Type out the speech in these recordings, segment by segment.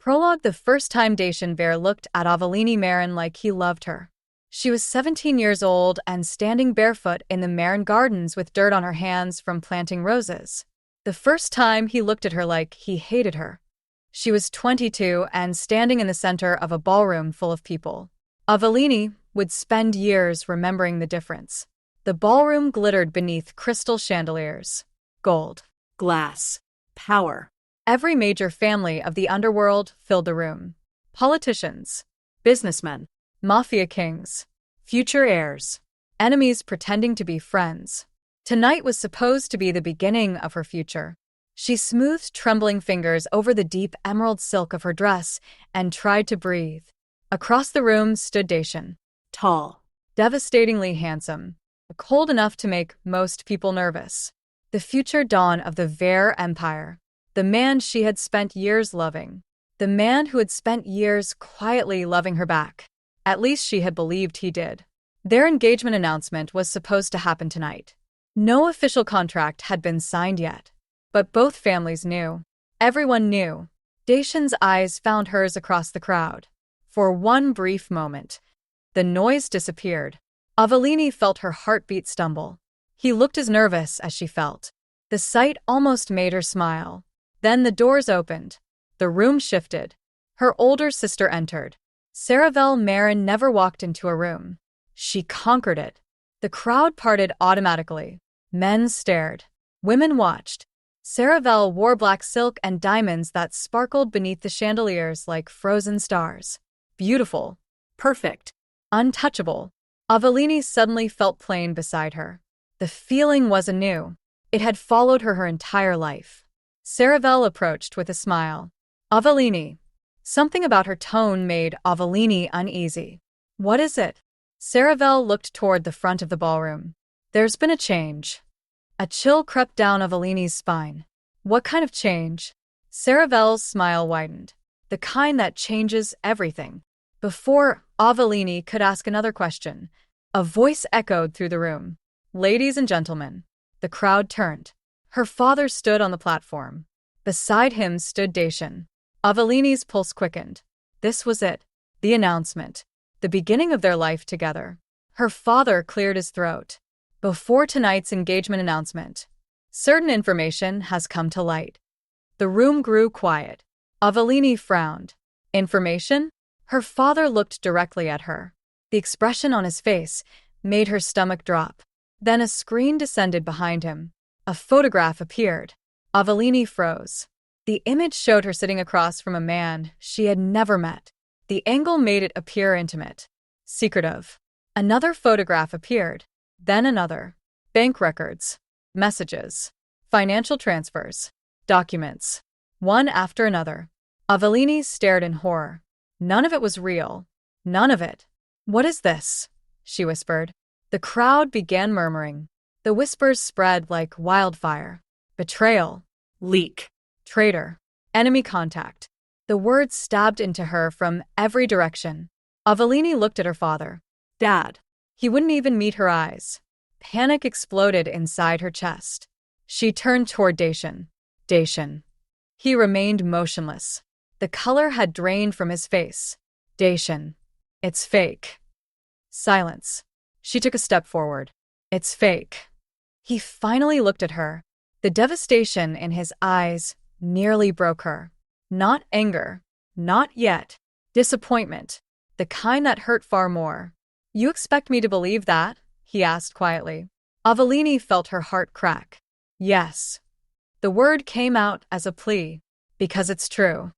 Prologue. The first time Dacian Bear looked at Aveline Maren like he loved her. She was 17 years old and standing barefoot in the Maren gardens with dirt on her hands from planting roses. The first time he looked at her like he hated her. She was 22 and standing in the center of a ballroom full of people. Aveline would spend years remembering the difference. The ballroom glittered beneath crystal chandeliers. Gold, glass, power. Every major family of the underworld filled the room. Politicians, businessmen, Mafia kings, future heirs, enemies pretending to be friends. Tonight was supposed to be the beginning of her future. She smoothed trembling fingers over the deep emerald silk of her dress and tried to breathe. Across the room stood Dacian. Tall, devastatingly handsome, cold enough to make most people nervous. The future dawn of the Vare Empire. The man she had spent years loving. The man who had spent years quietly loving her back. At least she had believed he did. Their engagement announcement was supposed to happen tonight. No official contract had been signed yet. But both families knew. Everyone knew. Dacian's eyes found hers across the crowd. For one brief moment, the noise disappeared. Aveline felt her heartbeat stumble. He looked as nervous as she felt. The sight almost made her smile. Then the doors opened. The room shifted. Her older sister entered. Aveline Maren never walked into a room. She conquered it. The crowd parted automatically. Men stared. Women watched. Aveline wore black silk and diamonds that sparkled beneath the chandeliers like frozen stars. Beautiful. Perfect. Untouchable. Aveline suddenly felt plain beside her. The feeling was anew. It had followed her entire life. Aveline approached with a smile. Aveline. Something about her tone made Aveline uneasy. What is it? Aveline looked toward the front of the ballroom. There's been a change. A chill crept down Aveline's spine. What kind of change? Aveline's smile widened. The kind that changes everything. Before Aveline could ask another question, a voice echoed through the room. Ladies and gentlemen. The crowd turned. Her father stood on the platform. Beside him stood Dacian. Aveline's pulse quickened. This was it. The announcement. The beginning of their life together. Her father cleared his throat. Before tonight's engagement announcement, certain information has come to light. The room grew quiet. Aveline frowned. Information? Her father looked directly at her. The expression on his face made her stomach drop. Then a screen descended behind him. A photograph appeared. Aveline froze. The image showed her sitting across from a man she had never met. The angle made it appear intimate, secretive. Another photograph appeared, then another. Bank records, messages, financial transfers, documents, one after another. Aveline stared in horror. None of it was real. None of it. What is this? She whispered. The crowd began murmuring. The whispers spread like wildfire. Betrayal. Leak. Traitor. Enemy contact. The words stabbed into her from every direction. Aveline looked at her father. Dad. He wouldn't even meet her eyes. Panic exploded inside her chest. She turned toward Dacian. Dacian. He remained motionless. The color had drained from his face. Dacian. It's fake. Silence. She took a step forward. It's fake. He finally looked at her. The devastation in his eyes nearly broke her. Not anger. Not yet. Disappointment. The kind that hurt far more. You expect me to believe that? He asked quietly. Aveline felt her heart crack. Yes. The word came out as a plea. Because it's true.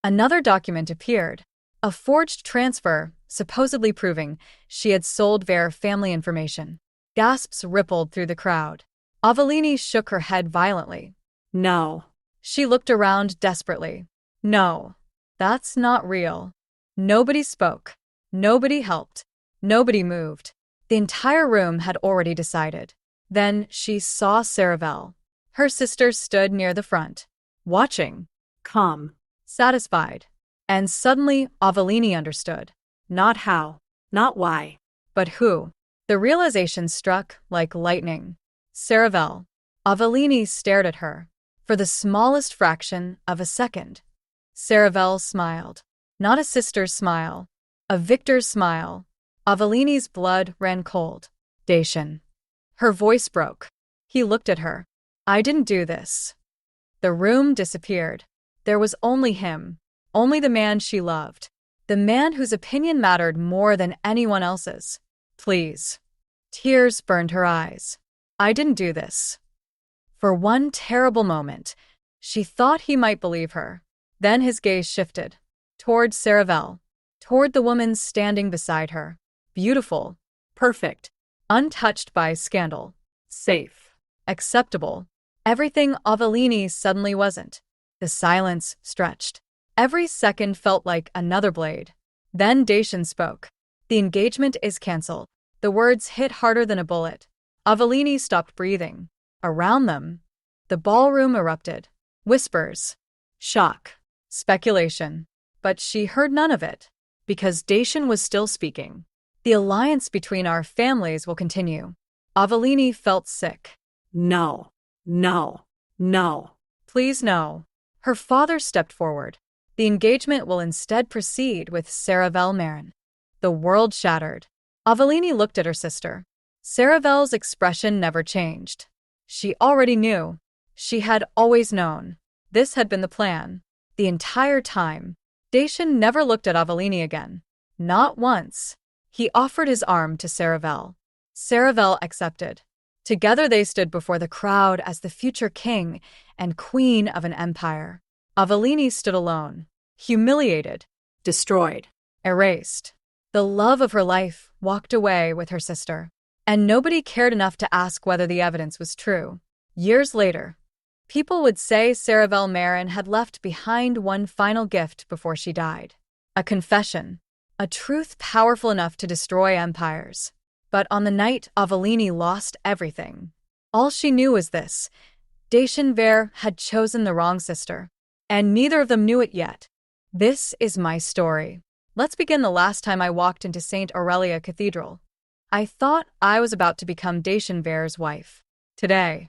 Another document appeared. A forged transfer, supposedly proving she had sold Vare family information. Gasps rippled through the crowd. Aveline shook her head violently. No. She looked around desperately. No. That's not real. Nobody spoke. Nobody helped. Nobody moved. The entire room had already decided. Then she saw Aveline. Her sister stood near the front, watching. Calm. Satisfied. And suddenly Aveline understood. Not how. Not why. But who. The realization struck like lightning. Aveline. Aveline stared at her. For the smallest fraction of a second. Saravel smiled. Not a sister's smile. A victor's smile. Avelini's blood ran cold. Dacian. Her voice broke. He looked at her. I didn't do this. The room disappeared. There was only him. Only the man she loved. The man whose opinion mattered more than anyone else's. Please. Tears burned her eyes. I didn't do this. For one terrible moment, she thought he might believe her. Then his gaze shifted. Toward Saravel. Toward the woman standing beside her. Beautiful. Perfect. Untouched by scandal. Safe. Acceptable. Everything Aveline suddenly wasn't. The silence stretched. Every second felt like another blade. Then Dacian spoke. The engagement is cancelled. The words hit harder than a bullet. Aveline stopped breathing. Around them, the ballroom erupted. Whispers. Shock. Speculation. But she heard none of it. Because Dacian was still speaking. The alliance between our families will continue. Aveline felt sick. No. No. No. Please no. Her father stepped forward. The engagement will instead proceed with Aveline Maren. The world shattered. Aveline looked at her sister. Saravel's expression never changed. She already knew. She had always known. This had been the plan. The entire time. Dacian never looked at Aveline again. Not once. He offered his arm to Saravel. Saravel accepted. Together they stood before the crowd as the future king and queen of an empire. Aveline stood alone. Humiliated. Destroyed. Erased. The love of her life walked away with her sister. And nobody cared enough to ask whether the evidence was true. Years later, people would say Aveline Maren had left behind one final gift before she died. A confession. A truth powerful enough to destroy empires. But on the night Aveline lost everything, all she knew was this. Dacian had chosen the wrong sister. And neither of them knew it yet. This is my story. Let's begin the last time I walked into St. Aurelia Cathedral. I thought I was about to become Dacian's wife. Today,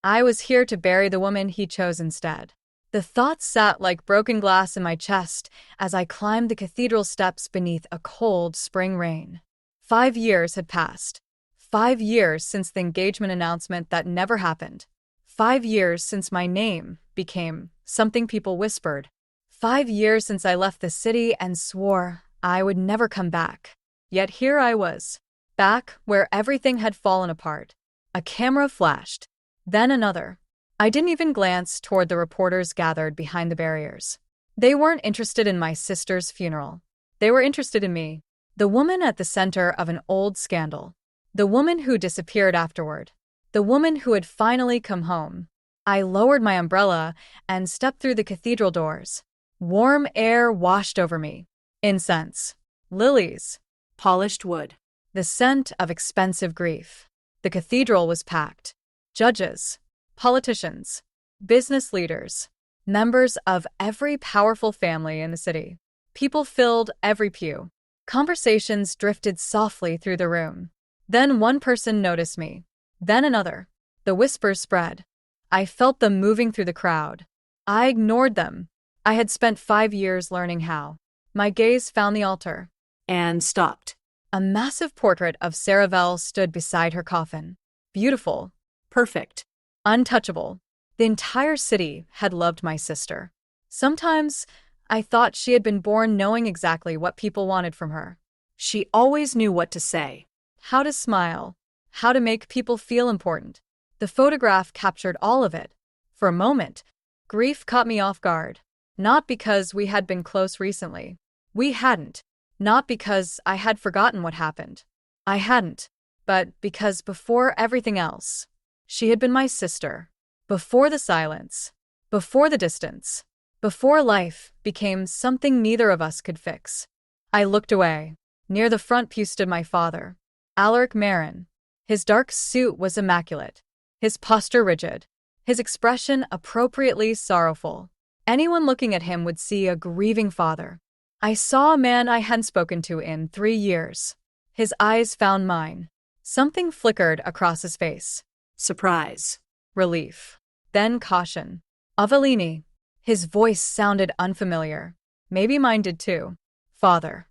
I was here to bury the woman he chose instead. The thoughts sat like broken glass in my chest as I climbed the cathedral steps beneath a cold spring rain. 5 years had passed. 5 years since the engagement announcement that never happened. 5 years since my name became something people whispered. 5 years since I left the city and swore I would never come back. Yet here I was, back where everything had fallen apart. A camera flashed, then another. I didn't even glance toward the reporters gathered behind the barriers. They weren't interested in my sister's funeral. They were interested in me, the woman at the center of an old scandal. The woman who disappeared afterward. The woman who had finally come home. I lowered my umbrella and stepped through the cathedral doors. Warm air washed over me. Incense. Lilies. Polished wood. The scent of expensive grief. The cathedral was packed. Judges. Politicians. Business leaders. Members of every powerful family in the city. People filled every pew. Conversations drifted softly through the room. Then one person noticed me. Then another. The whispers spread. I felt them moving through the crowd. I ignored them. I had spent 5 years learning how. My gaze found the altar. And stopped. A massive portrait of Saravel stood beside her coffin. Beautiful. Perfect. Untouchable. The entire city had loved my sister. Sometimes, I thought she had been born knowing exactly what people wanted from her. She always knew what to say. How to smile. How to make people feel important. The photograph captured all of it. For a moment, grief caught me off guard. Not because we had been close recently. We hadn't. Not because I had forgotten what happened. I hadn't. But because before everything else, she had been my sister. Before the silence. Before the distance. Before life became something neither of us could fix. I looked away. Near the front pew stood my father, Aveline Maren. His dark suit was immaculate. His posture rigid. His expression appropriately sorrowful. Anyone looking at him would see a grieving father. I saw a man I hadn't spoken to in 3 years. His eyes found mine. Something flickered across his face. Surprise. Relief. Then caution. Aveline. His voice sounded unfamiliar. Maybe mine did too. Father.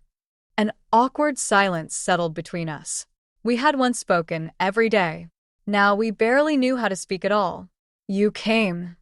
An awkward silence settled between us. We had once spoken every day. Now we barely knew how to speak at all. You came.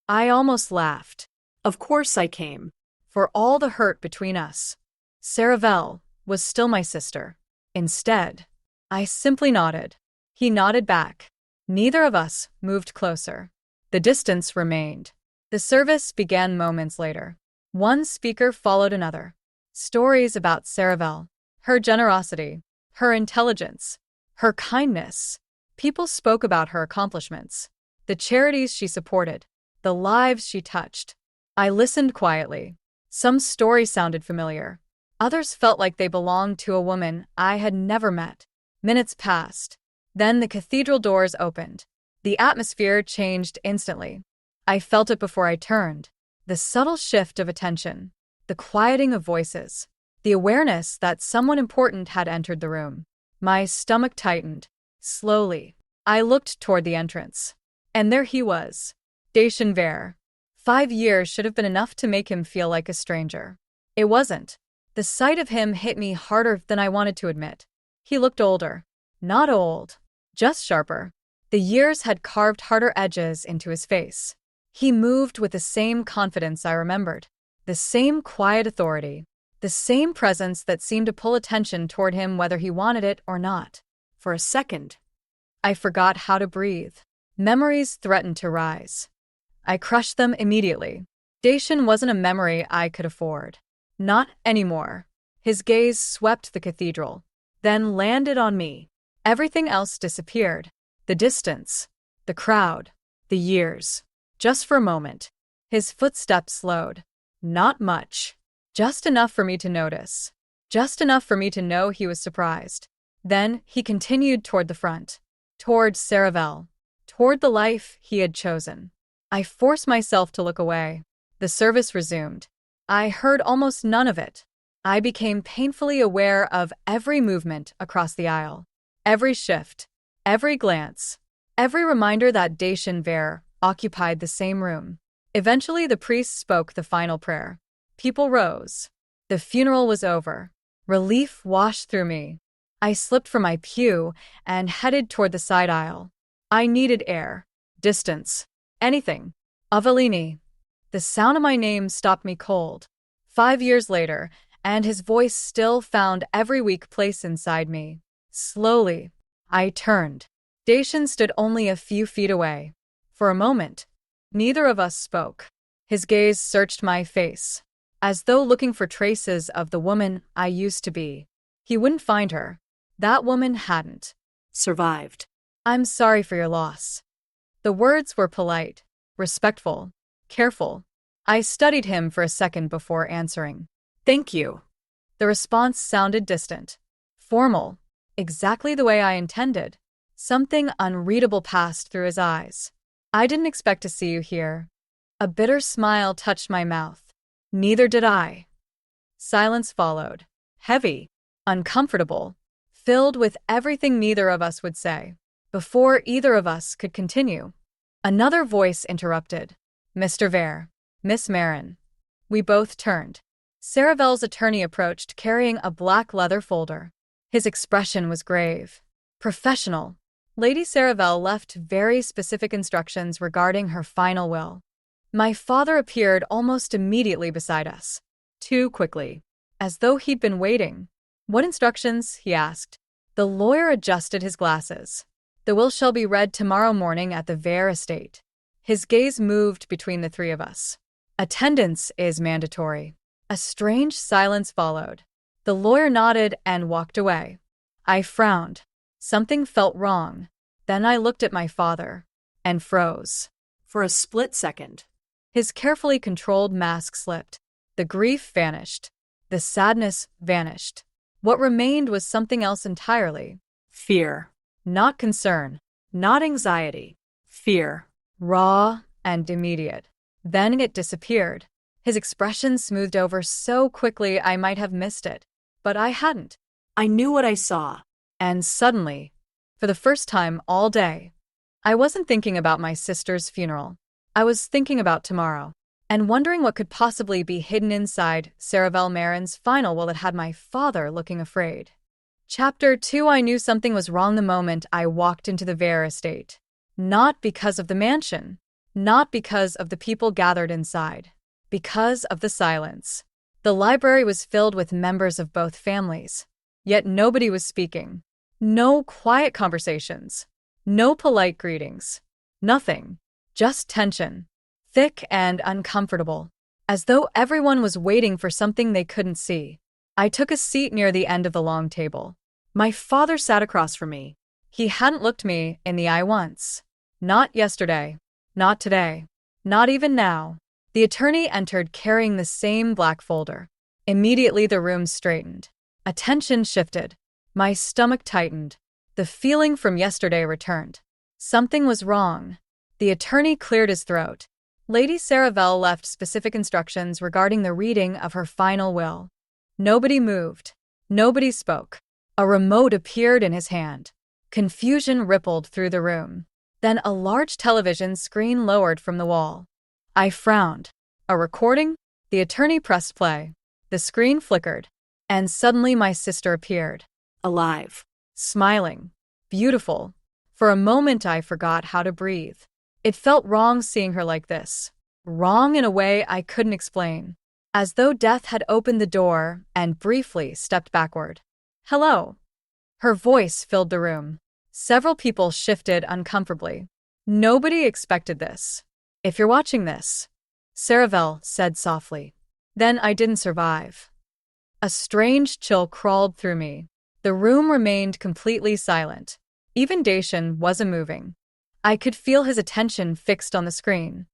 I almost laughed. Of course I came. For all the hurt between us. Saravel was still my sister. Instead, I simply nodded. He nodded back. Neither of us moved closer. The distance remained. The service began moments later. One speaker followed another. Stories about Saravel, her generosity, her intelligence, her kindness. People spoke about her accomplishments, the charities she supported, the lives she touched. I listened quietly. Some stories sounded familiar. Others felt like they belonged to a woman I had never met. Minutes passed. Then the cathedral doors opened. The atmosphere changed instantly. I felt it before I turned. The subtle shift of attention, the quieting of voices, the awareness that someone important had entered the room. My stomach tightened. Slowly, I looked toward the entrance. And there he was. Dacian Vare. 5 years should have been enough to make him feel like a stranger. It wasn't. The sight of him hit me harder than I wanted to admit. He looked older. Not old, just sharper. The years had carved harder edges into his face. He moved with the same confidence I remembered, the same quiet authority, the same presence that seemed to pull attention toward him whether he wanted it or not. For a second, I forgot how to breathe. Memories threatened to rise. I crushed them immediately. Dacian wasn't a memory I could afford. Not anymore. His gaze swept the cathedral, then landed on me. Everything else disappeared. The distance, the crowd, the years. Just for a moment. His footsteps slowed. Not much. Just enough for me to notice. Just enough for me to know he was surprised. Then he continued toward the front. Toward Saravel. Toward the life he had chosen. I forced myself to look away. The service resumed. I heard almost none of it. I became painfully aware of every movement across the aisle. Every shift. Every glance. Every reminder that Dacian Vare occupied the same room. Eventually, the priest spoke the final prayer. People rose. The funeral was over. Relief washed through me. I slipped from my pew and headed toward the side aisle. I needed air, distance, anything. Aveline. The sound of my name stopped me cold. 5 years later, and his voice still found every weak place inside me. Slowly, I turned. Dacian stood only a few feet away. For a moment, neither of us spoke. His gaze searched my face, as though looking for traces of the woman I used to be. He wouldn't find her. That woman hadn't Survived. I'm sorry for your loss. The words were polite, respectful, careful. I studied him for a second before answering. Thank you. The response sounded distant, formal, exactly the way I intended. Something unreadable passed through his eyes. I didn't expect to see you here. A bitter smile touched my mouth. Neither did I. Silence followed. Heavy, uncomfortable, filled with everything neither of us would say. Before either of us could continue, another voice interrupted. Mr. Vare. Miss Maren. We both turned. Saravel's attorney approached carrying a black leather folder. His expression was grave, professional. Lady Saravel left very specific instructions regarding her final will. My father appeared almost immediately beside us. Too quickly. As though he'd been waiting. What instructions? He asked. The lawyer adjusted his glasses. The will shall be read tomorrow morning at the Vare estate. His gaze moved between the three of us. Attendance is mandatory. A strange silence followed. The lawyer nodded and walked away. I frowned. Something felt wrong. Then I looked at my father and froze. For a split second. His carefully controlled mask slipped. The grief vanished. The sadness vanished. What remained was something else entirely. Fear. Not concern. Not anxiety. Fear. Raw and immediate. Then it disappeared. His expression smoothed over so quickly I might have missed it. But I hadn't. I knew what I saw. And suddenly, for the first time all day, I wasn't thinking about my sister's funeral. I was thinking about tomorrow. and wondering what could possibly be hidden inside Aveline Maren's final will that had my father looking afraid. Chapter 2. I knew something was wrong the moment I walked into the Vare estate. Not because of the mansion. Not because of the people gathered inside. Because of the silence. The library was filled with members of both families. Yet nobody was speaking. No quiet conversations. No polite greetings. Nothing. Just tension. Thick and uncomfortable. As though everyone was waiting for something they couldn't see. I took a seat near the end of the long table. My father sat across from me. He hadn't looked me in the eye once. Not yesterday. Not today. Not even now. The attorney entered carrying the same black folder. Immediately the room straightened. Attention shifted. My stomach tightened. The feeling from yesterday returned. Something was wrong. The attorney cleared his throat. Lady Saravel left specific instructions regarding the reading of her final will. Nobody moved. Nobody spoke. A remote appeared in his hand. Confusion rippled through the room. Then a large television screen lowered from the wall. I frowned. A recording? The attorney pressed play. The screen flickered. And suddenly my sister appeared. Alive. Smiling. Beautiful. For a moment I forgot how to breathe. It felt wrong seeing her like this. Wrong in a way I couldn't explain. As though death had opened the door and briefly stepped backward. Hello. Her voice filled the room. Several people shifted uncomfortably. Nobody expected this. If you're watching this, Saravel said softly, then I didn't survive. A strange chill crawled through me. The room remained completely silent. Even Dacian wasn't moving. I could feel his attention fixed on the screen.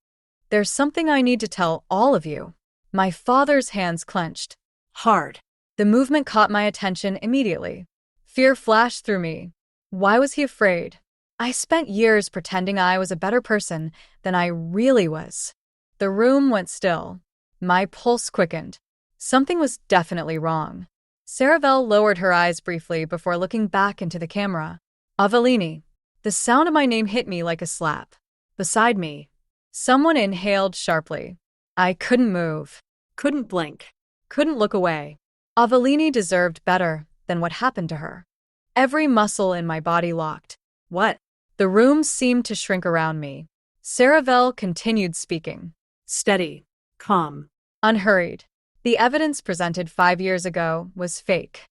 There's something I need to tell all of you. My father's hands clenched. Hard. The movement caught my attention immediately. Fear flashed through me. Why was he afraid? I spent years pretending I was a better person than I really was. The room went still. My pulse quickened. Something was definitely wrong. Saravel lowered her eyes briefly before looking back into the camera. Aveline. The sound of my name hit me like a slap. Beside me, someone inhaled sharply. I couldn't move. Couldn't blink. Couldn't look away. Aveline deserved better than what happened to her. Every muscle in my body locked. What? The room seemed to shrink around me. Saravel continued speaking. Steady. Calm. Unhurried. The evidence presented 5 years ago was fake.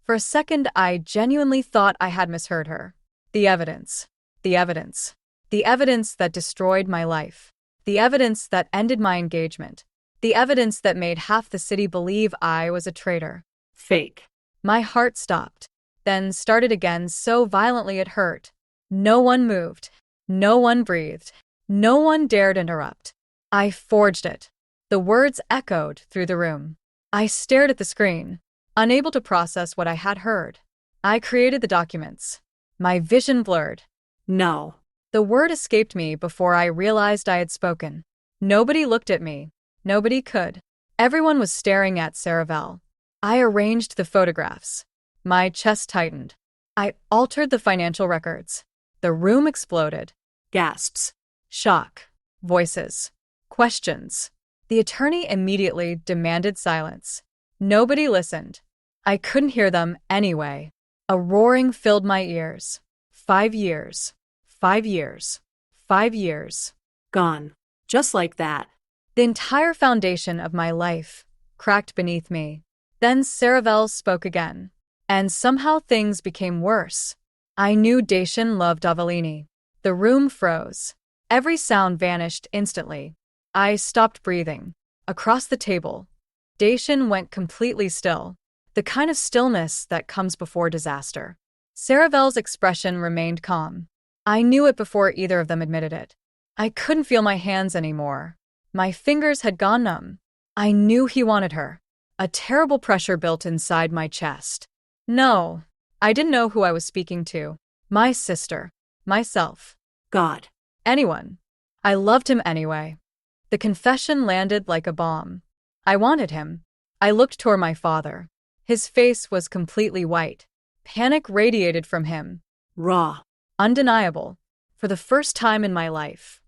For a second, I genuinely thought I had misheard her. The evidence. The evidence. The evidence that destroyed my life. The evidence that ended my engagement. The evidence that made half the city believe I was a traitor. Fake. My heart stopped, then started again so violently it hurt. No one moved. No one breathed. No one dared interrupt. I forged it. The words echoed through the room. I stared at the screen, unable to process what I had heard. I created the documents. My vision blurred. No. The word escaped me before I realized I had spoken. Nobody looked at me. Nobody could. Everyone was staring at Saravel. I arranged the photographs. My chest tightened. I altered the financial records. The room exploded. Gasps. Shock. Voices. Questions. The attorney immediately demanded silence. Nobody listened. I couldn't hear them anyway. A roaring filled my ears. 5 years. 5 years. 5 years. Gone. Just like that. The entire foundation of my life cracked beneath me. Then Saravel spoke again. And somehow things became worse. I knew Dacian loved Aveline. The room froze. Every sound vanished instantly. I stopped breathing. Across the table, Dacian went completely still. The kind of stillness that comes before disaster. Saravel's expression remained calm. I knew it before either of them admitted it. I couldn't feel my hands anymore. My fingers had gone numb. I knew he wanted her. A terrible pressure built inside my chest. No, I didn't know who I was speaking to. My sister. Myself. God. Anyone. I loved him anyway. The confession landed like a bomb. I wanted him. I looked toward my father. His face was completely white. Panic radiated from him. Raw. Undeniable. For the first time in my life,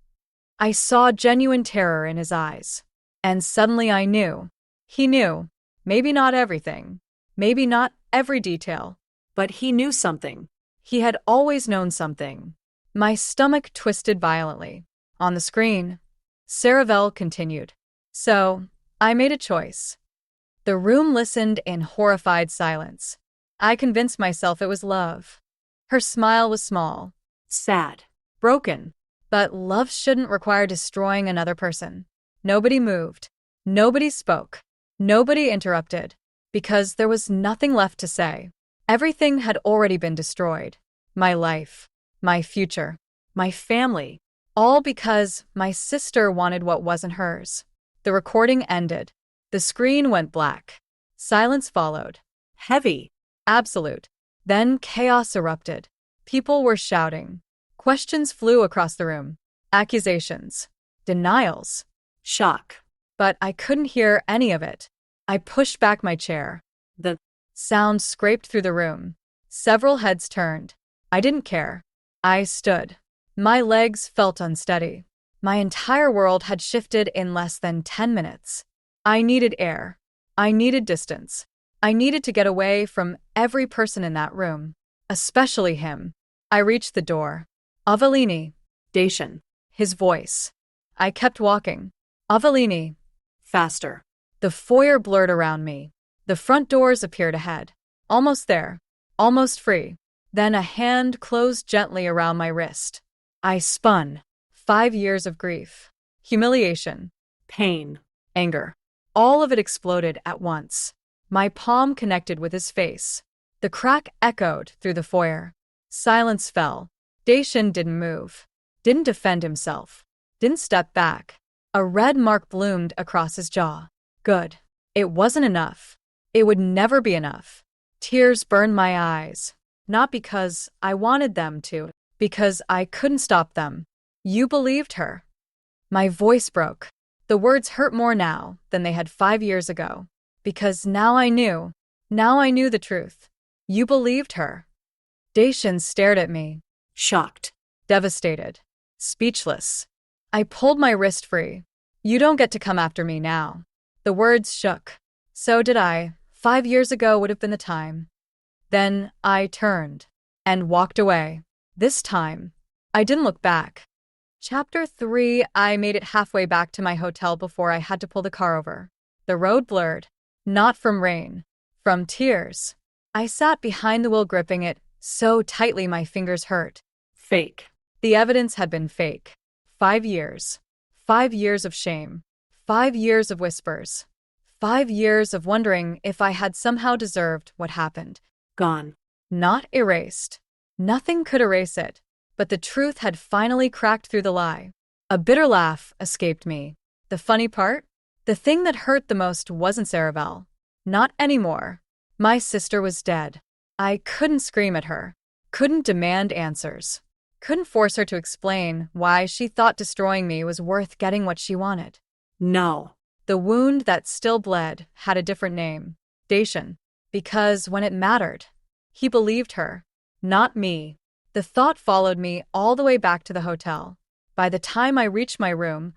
I saw genuine terror in his eyes. And suddenly I knew. He knew. Maybe not everything. Maybe not every detail. But he knew something. He had always known something. My stomach twisted violently. On the screen, Saravel continued. So, I made a choice. The room listened in horrified silence. I convinced myself it was love. Her smile was small, Sad. broken, but love shouldn't require destroying another person. Nobody moved. Nobody spoke. Nobody interrupted. Because there was nothing left to say. Everything had already been destroyed. My life, my future, my family. All because my sister wanted what wasn't hers. The recording ended. The screen went black. Silence followed. Heavy. Absolute. Then chaos erupted. People were shouting. Questions flew across the room. Accusations. Denials. Shock. But I couldn't hear any of it. I pushed back my chair. The Sound scraped through the room. Several heads turned. I didn't care. I stood. My legs felt unsteady. My entire world had shifted in less than 10 minutes. I needed air. I needed distance. I needed to get away from every person in that room, especially him. I reached the door. Aveline. Dacian. His voice. I kept walking. Aveline. Faster. The foyer blurred around me. The front doors appeared ahead. Almost there. Almost free. Then a hand closed gently around my wrist. I spun. 5 years of grief. Humiliation. Pain. Anger. All of it exploded at once. My palm connected with his face. The crack echoed through the foyer. Silence fell. Dacian didn't move. Didn't defend himself. Didn't step back. A red mark bloomed across his jaw. Good. It wasn't enough. It would never be enough. Tears burned my eyes. Not because I wanted them to, because I couldn't stop them. You believed her. My voice broke. The words hurt more now than they had 5 years ago. Because now I knew. Now I knew the truth. You believed her. Dacian stared at me. Shocked. Devastated. Speechless. I pulled my wrist free. You don't get to come after me now. The words shook. So did I. 5 years ago would have been the time. Then I turned and walked away. This time, I didn't look back. Chapter 3. I made it halfway back to my hotel before I had to pull the car over. The road blurred. Not from rain. From tears. I sat behind the wheel gripping it so tightly my fingers hurt. Fake. The evidence had been fake. 5 years. 5 years of shame. 5 years of whispers. 5 years of wondering if I had somehow deserved what happened. Gone. Not erased. Nothing could erase it. But the truth had finally cracked through the lie. A bitter laugh escaped me. The funny part? The thing that hurt the most wasn't Saravel. Not anymore. My sister was dead. I couldn't scream at her. Couldn't demand answers. Couldn't force her to explain why she thought destroying me was worth getting what she wanted. No. The wound that still bled had a different name. Dacian. Because when it mattered, he believed her. Not me. The thought followed me all the way back to the hotel. By the time I reached my room,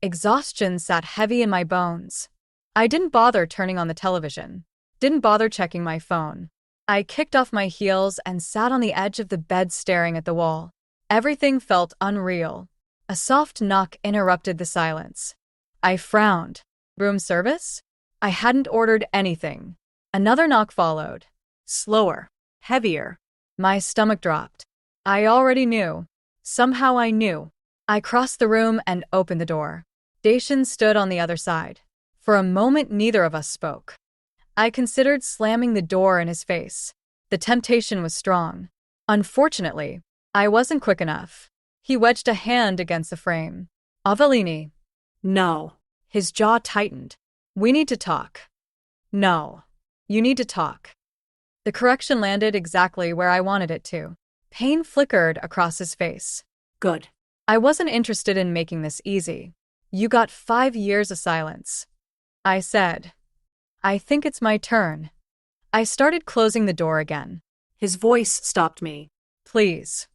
exhaustion sat heavy in my bones. I didn't bother turning on the television. Didn't bother checking my phone. I kicked off my heels and sat on the edge of the bed staring at the wall. Everything felt unreal. A soft knock interrupted the silence. I frowned. Room service? I hadn't ordered anything. Another knock followed. Slower. Heavier. My stomach dropped. I already knew. Somehow I knew. I crossed the room and opened the door. Dacian stood on the other side. For a moment neither of us spoke. I considered slamming the door in his face. The temptation was strong. Unfortunately, I wasn't quick enough. He wedged a hand against the frame. Aveline. No. His jaw tightened. We need to talk. No. You need to talk. The correction landed exactly where I wanted it to. Pain flickered across his face. Good. I wasn't interested in making this easy. You got 5 years of silence. I said. I think it's my turn. I started closing the door again. His voice stopped me. Please.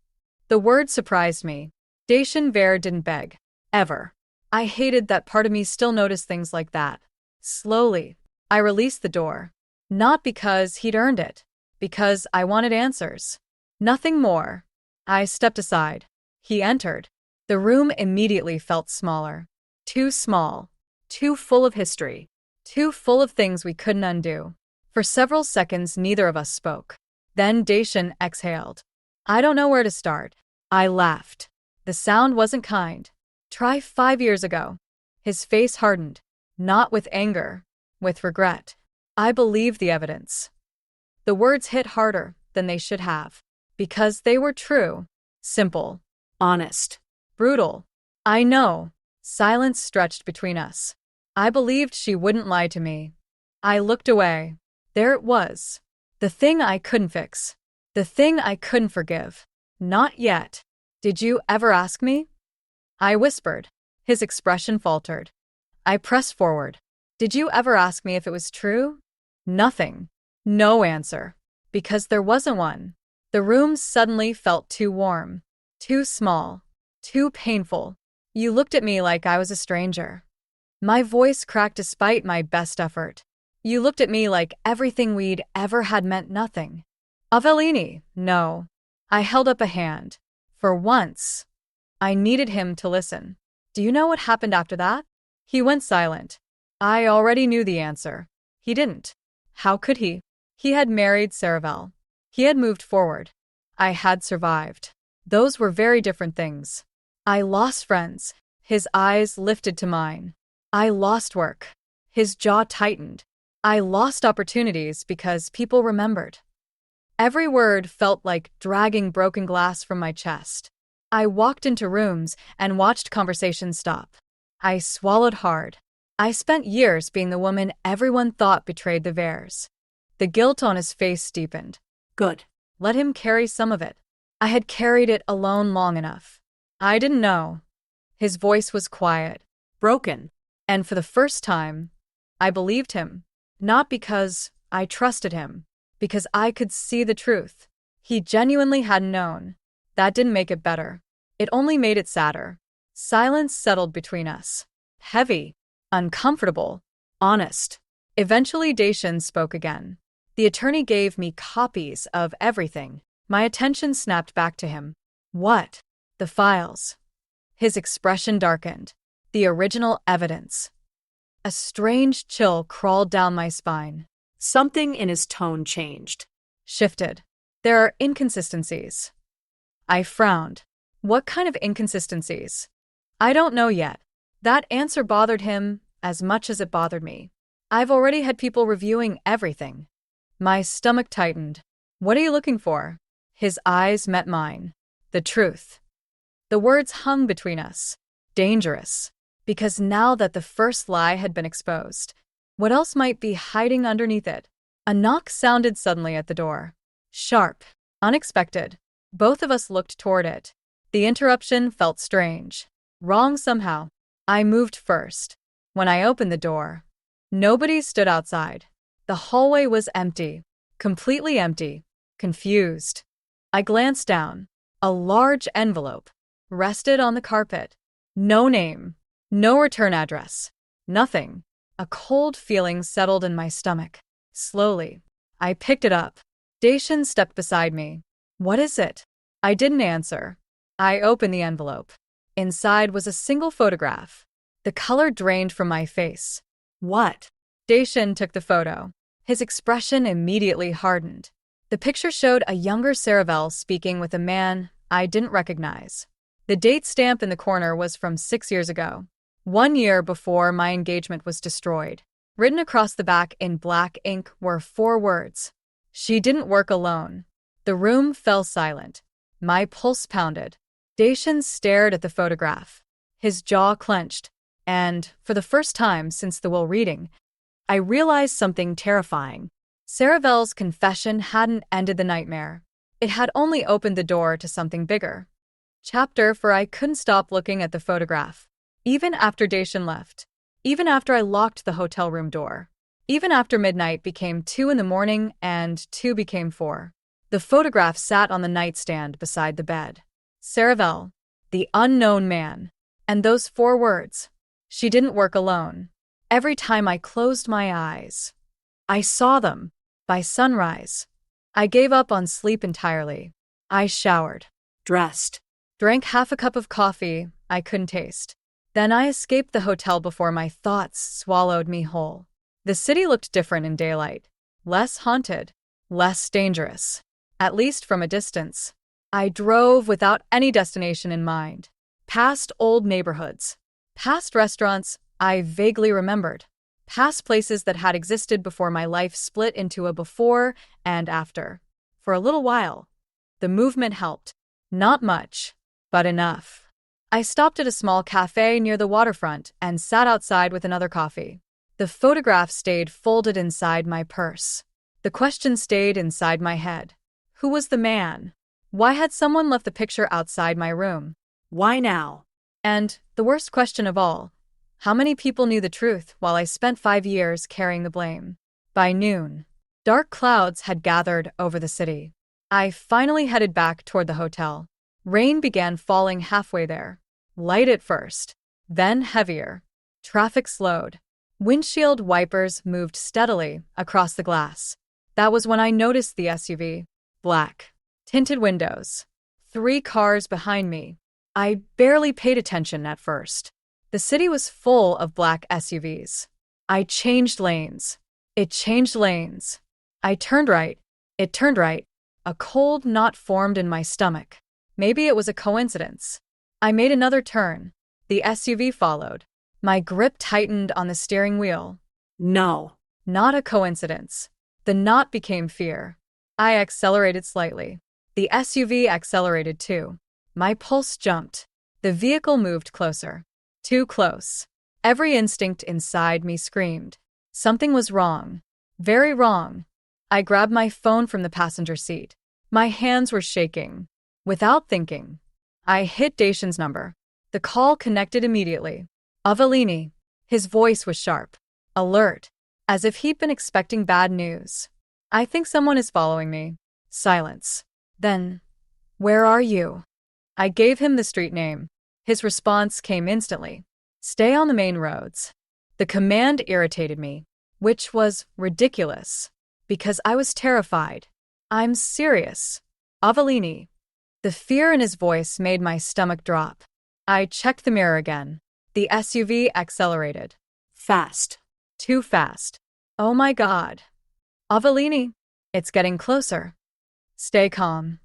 The word surprised me. Dacian Ver didn't beg. Ever. I hated that part of me still noticed things like that. Slowly, I released the door. Not because he'd earned it. Because I wanted answers. Nothing more. I stepped aside. He entered. The room immediately felt smaller. Too small. Too full of history. Too full of things we couldn't undo. For several seconds, neither of us spoke. Then Dacian exhaled. I don't know where to start. I laughed. The sound wasn't kind. Try 5 years ago. His face hardened. Not with anger. With regret. I believed the evidence. The words hit harder than they should have. Because they were true. Simple. Honest. Brutal. I know. Silence stretched between us. I believed she wouldn't lie to me. I looked away. There it was. The thing I couldn't fix. The thing I couldn't forgive. Not yet. Did you ever ask me? I whispered. His expression faltered. I pressed forward. Did you ever ask me if it was true? Nothing. No answer. Because there wasn't one. The room suddenly felt too warm. Too small. Too painful. You looked at me like I was a stranger. My voice cracked despite my best effort. You looked at me like everything we'd ever had meant nothing. Aveline, no. I held up a hand. For once. I needed him to listen. Do you know what happened after that? He went silent. I already knew the answer. He didn't. How could he? He had married Saravel. He had moved forward. I had survived. Those were very different things. I lost friends. His eyes lifted to mine. I lost work. His jaw tightened. I lost opportunities because people remembered. Every word felt like dragging broken glass from my chest. I walked into rooms and watched conversations stop. I swallowed hard. I spent years being the woman everyone thought betrayed the Vares. The guilt on his face deepened. Good. Let him carry some of it. I had carried it alone long enough. I didn't know. His voice was quiet. Broken. And for the first time, I believed him. Not because I trusted him. Because I could see the truth. He genuinely hadn't known. That didn't make it better. It only made it sadder. Silence settled between us. Heavy. Uncomfortable. Honest. Eventually Dacian spoke again. The attorney gave me copies of everything. My attention snapped back to him. What? The files. His expression darkened. The original evidence. A strange chill crawled down my spine. Something in his tone changed. Shifted. There are inconsistencies. I frowned. What kind of inconsistencies? I don't know yet. That answer bothered him as much as it bothered me. I've already had people reviewing everything. My stomach tightened. What are you looking for? His eyes met mine. The truth. The words hung between us. Dangerous. Because now that the first lie had been exposed, what else might be hiding underneath it? A knock sounded suddenly at the door. Sharp. Unexpected. Both of us looked toward it. The interruption felt strange. Wrong somehow. I moved first. When I opened the door, nobody stood outside. The hallway was empty. Completely empty. Confused. I glanced down. A large envelope rested on the carpet. No name. No return address. Nothing. A cold feeling settled in my stomach. Slowly, I picked it up. Dacian stepped beside me. What is it? I didn't answer. I opened the envelope. Inside was a single photograph. The color drained from my face. What? Dacian took the photo. His expression immediately hardened. The picture showed a younger Saravel speaking with a man I didn't recognize. The date stamp in the corner was from 6 years ago. 1 year before my engagement was destroyed. Written across the back in black ink were 4 words. She didn't work alone. The room fell silent. My pulse pounded. Dacian stared at the photograph. His jaw clenched. And, for the first time since the will reading, I realized something terrifying. Saravel's confession hadn't ended the nightmare. It had only opened the door to something bigger. Chapter 4. I couldn't stop looking at the photograph. Even after Dacian left. Even after I locked the hotel room door. Even after midnight became 2 in the morning and 2 became 4. The photograph sat on the nightstand beside the bed. Saravel. The unknown man. And those 4 words. She didn't work alone. Every time I closed my eyes, I saw them. By sunrise, I gave up on sleep entirely. I showered, Dressed. drank half a cup of coffee I couldn't taste. Then I escaped the hotel before my thoughts swallowed me whole. The city looked different in daylight. Less haunted, less dangerous. At least from a distance. I drove without any destination in mind. Past old neighborhoods. Past restaurants I vaguely remembered. Past places that had existed before my life split into a before and after. For a little while, the movement helped. Not much, but enough. I stopped at a small cafe near the waterfront and sat outside with another coffee. The photograph stayed folded inside my purse. The question stayed inside my head. Who was the man? Why had someone left the picture outside my room? Why now? And, the worst question of all, how many people knew the truth while I spent 5 years carrying the blame? By noon, dark clouds had gathered over the city. I finally headed back toward the hotel. Rain began falling halfway there. Light at first, then heavier. Traffic slowed. Windshield wipers moved steadily across the glass. That was when I noticed the SUV. Black. Tinted windows. 3 cars behind me. I barely paid attention at first. The city was full of black SUVs. I changed lanes. It changed lanes. I turned right. It turned right. A cold knot formed in my stomach. Maybe it was a coincidence. I made another turn. The SUV followed. My grip tightened on the steering wheel. No. Not a coincidence. The knot became fear. I accelerated slightly. The SUV accelerated too. My pulse jumped. The vehicle moved closer. Too close. Every instinct inside me screamed. Something was wrong. Very wrong. I grabbed my phone from the passenger seat. My hands were shaking. Without thinking, I hit Dacian's number. The call connected immediately. Aveline. His voice was sharp. Alert. As if he'd been expecting bad news. I think someone is following me. Silence. Then, where are you? I gave him the street name. His response came instantly. Stay on the main roads. The command irritated me, which was ridiculous, because I was terrified. I'm serious. Aveline. The fear in his voice made my stomach drop. I checked the mirror again. The SUV accelerated. Fast. Too fast. Oh my God. Aveline. It's getting closer. Stay calm.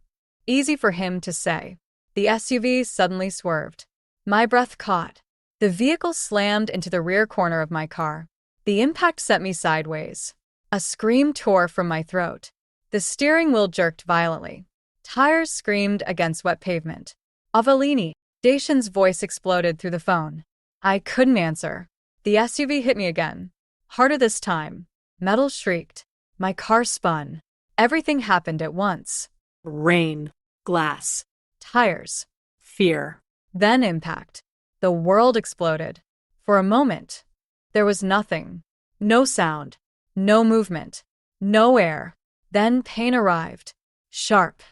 Easy for him to say. The SUV suddenly swerved. My breath caught. The vehicle slammed into the rear corner of my car. The impact sent me sideways. A scream tore from my throat. The steering wheel jerked violently. Tires screamed against wet pavement. Aveline. Dacian's voice exploded through the phone. I couldn't answer. The SUV hit me again. Harder this time. Metal shrieked. My car spun. Everything happened at once. Rain. Glass. Tires. Fear. Then impact. The world exploded. For a moment, there was nothing. No sound. No movement. No air. Then pain arrived. Sharp.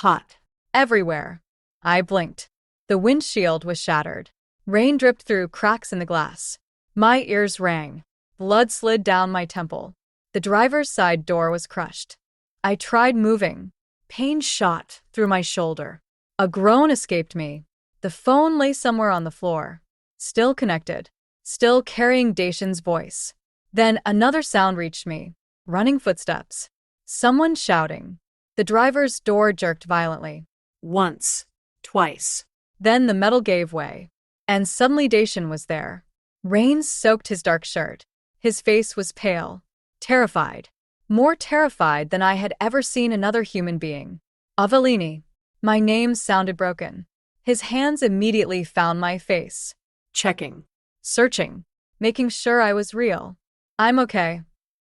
Hot. Everywhere. I blinked. The windshield was shattered. Rain dripped through cracks in the glass. My ears rang. Blood slid down my temple. The driver's side door was crushed. I tried moving. Pain shot through my shoulder. A groan escaped me. The phone lay somewhere on the floor. Still connected. Still carrying Dacian's voice. Then another sound reached me. Running footsteps. Someone shouting. The driver's door jerked violently. Once. Twice. Then the metal gave way. And suddenly Dacian was there. Rain soaked his dark shirt. His face was pale. Terrified. More terrified than I had ever seen another human being. Aveline. My name sounded broken. His hands immediately found my face. Checking. Searching. Making sure I was real. I'm okay.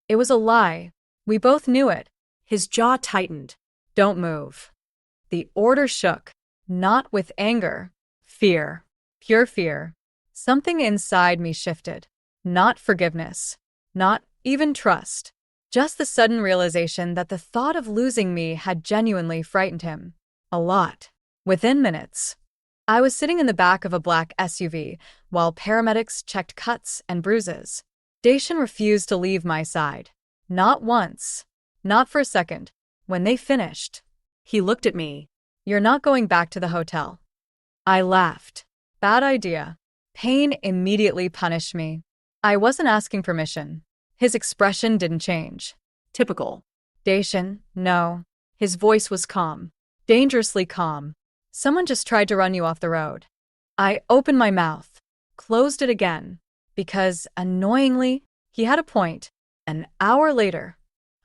It was a lie. We both knew it. His jaw tightened. Don't move. The order shook. Not with anger. Fear. Pure fear. Something inside me shifted. Not forgiveness. Not even trust. Just the sudden realization that the thought of losing me had genuinely frightened him. A lot. Within minutes, I was sitting in the back of a black SUV while paramedics checked cuts and bruises. Dacian refused to leave my side. Not once. Not for a second. When they finished, He looked at me. "You're not going back to the hotel." I laughed. Bad idea. Pain immediately punished me. I wasn't asking permission. His expression didn't change. Typical. Dacian, no. His voice was calm. Dangerously calm. Someone just tried to run you off the road. I opened my mouth, closed it again, because, annoyingly, he had a point. An hour later,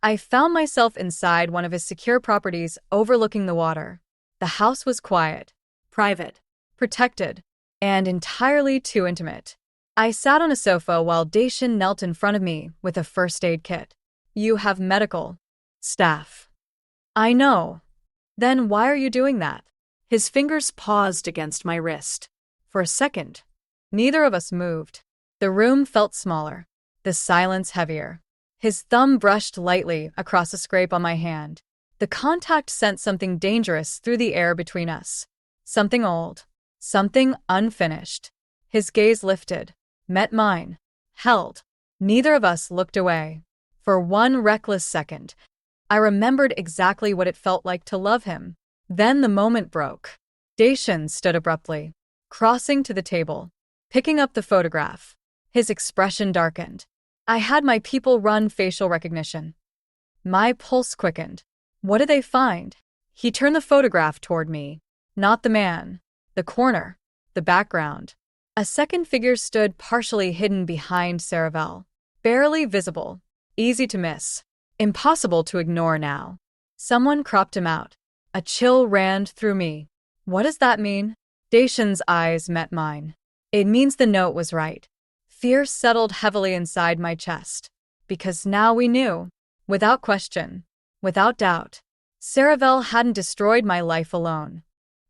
I found myself inside one of his secure properties overlooking the water. The house was quiet, Private. protected, and entirely too intimate. I sat on a sofa while Dacian knelt in front of me with a first aid kit. "You have medical staff." "I know." "Then why are you doing that?" His fingers paused against my wrist. For a second, neither of us moved. The room felt smaller, the silence heavier. His thumb brushed lightly across a scrape on my hand. The contact sent something dangerous through the air between us. Something old. Something unfinished. His gaze lifted, met mine, held. Neither of us looked away. For one reckless second, I remembered exactly what it felt like to love him. Then the moment broke. Dacian stood abruptly, crossing to the table, picking up the photograph. His expression darkened. I had my people run facial recognition. My pulse quickened. What did they find? He turned the photograph toward me. Not the man. The corner. The background. A second figure stood partially hidden behind Saravel. Barely visible. Easy to miss. Impossible to ignore now. Someone cropped him out. A chill ran through me. What does that mean? Dacian's eyes met mine. It means the note was right. Fear settled heavily inside my chest. Because now we knew. Without question. Without doubt. Saravel hadn't destroyed my life alone.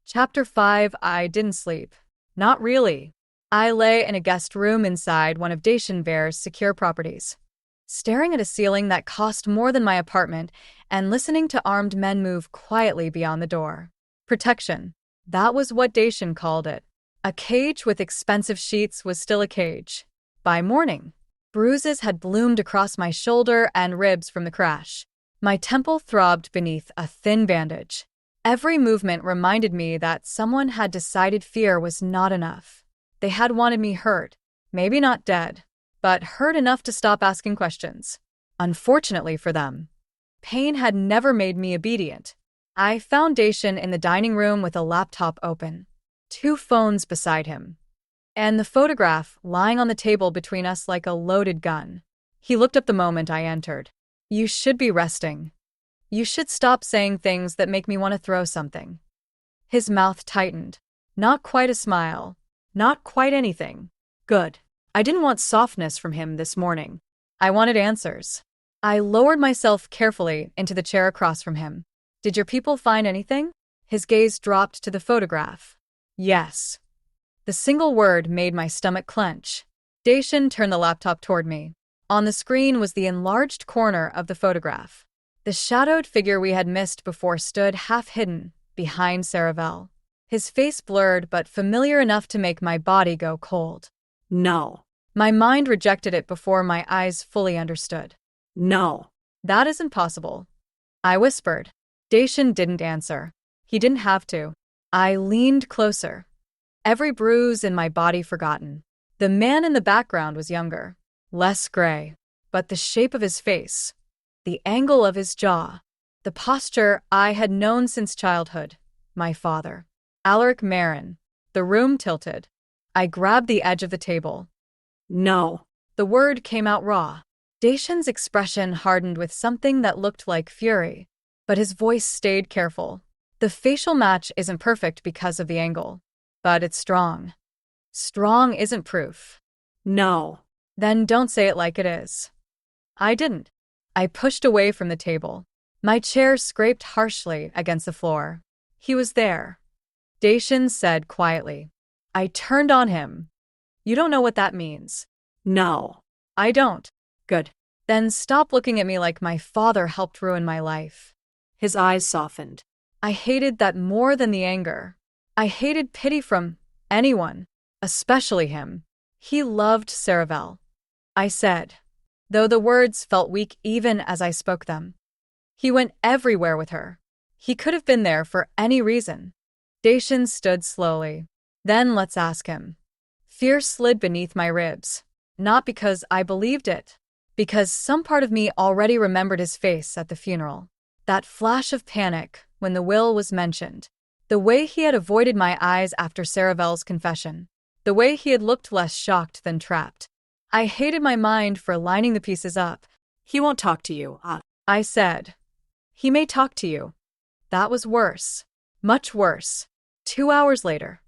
Chapter 5. I didn't sleep. Not really. I lay in a guest room inside one of Dacian Bear's secure properties, staring at a ceiling that cost more than my apartment and listening to armed men move quietly beyond the door. Protection. That was what Dacian called it. A cage with expensive sheets was still a cage. By morning, bruises had bloomed across my shoulder and ribs from the crash. My temple throbbed beneath a thin bandage. Every movement reminded me that someone had decided fear was not enough. They had wanted me hurt, maybe not dead, but hurt enough to stop asking questions. Unfortunately for them, pain had never made me obedient. I found Dacian in the dining room with a laptop open, 2 phones beside him, and the photograph lying on the table between us like a loaded gun. He looked up the moment I entered. "You should be resting. You should stop saying things that make me want to throw something." His mouth tightened. Not quite a smile. Not quite anything. Good. I didn't want softness from him this morning. I wanted answers. I lowered myself carefully into the chair across from him. "Did your people find anything?" His gaze dropped to the photograph. "Yes." The single word made my stomach clench. Dacian turned the laptop toward me. On the screen was the enlarged corner of the photograph. The shadowed figure we had missed before stood half-hidden behind Saravel. His face blurred but familiar enough to make my body go cold. No. My mind rejected it before my eyes fully understood. No. "That isn't possible," I whispered. Dacian didn't answer. He didn't have to. I leaned closer, every bruise in my body forgotten. The man in the background was younger, less gray, but the shape of his face, the angle of his jaw, the posture I had known since childhood. My father. Aveline Maren. The room tilted. I grabbed the edge of the table. No. The word came out raw. Dacian's expression hardened with something that looked like fury, but his voice stayed careful. "The facial match isn't perfect because of the angle, but it's strong." "Strong isn't proof." No. "Then don't say it like it is." I didn't. I pushed away from the table. My chair scraped harshly against the floor. He was there. Dacian said quietly. I turned on him. "You don't know what that means." No. "I don't." "Good. Then stop looking at me like my father helped ruin my life." His eyes softened. I hated that more than the anger. I hated pity from anyone, especially him. He loved Saravel, I said, though the words felt weak even as I spoke them. He went everywhere with her. He could have been there for any reason. Dacian stood slowly. Then let's ask him. Fear slid beneath my ribs, not because I believed it, because some part of me already remembered his face at the funeral. That flash of panic when the will was mentioned. The way he had avoided my eyes after Saravel's confession. The way he had looked less shocked than trapped. I hated my mind for lining the pieces up. He won't talk to you, I said. He may talk to you. That was worse. Much worse. 2 hours later,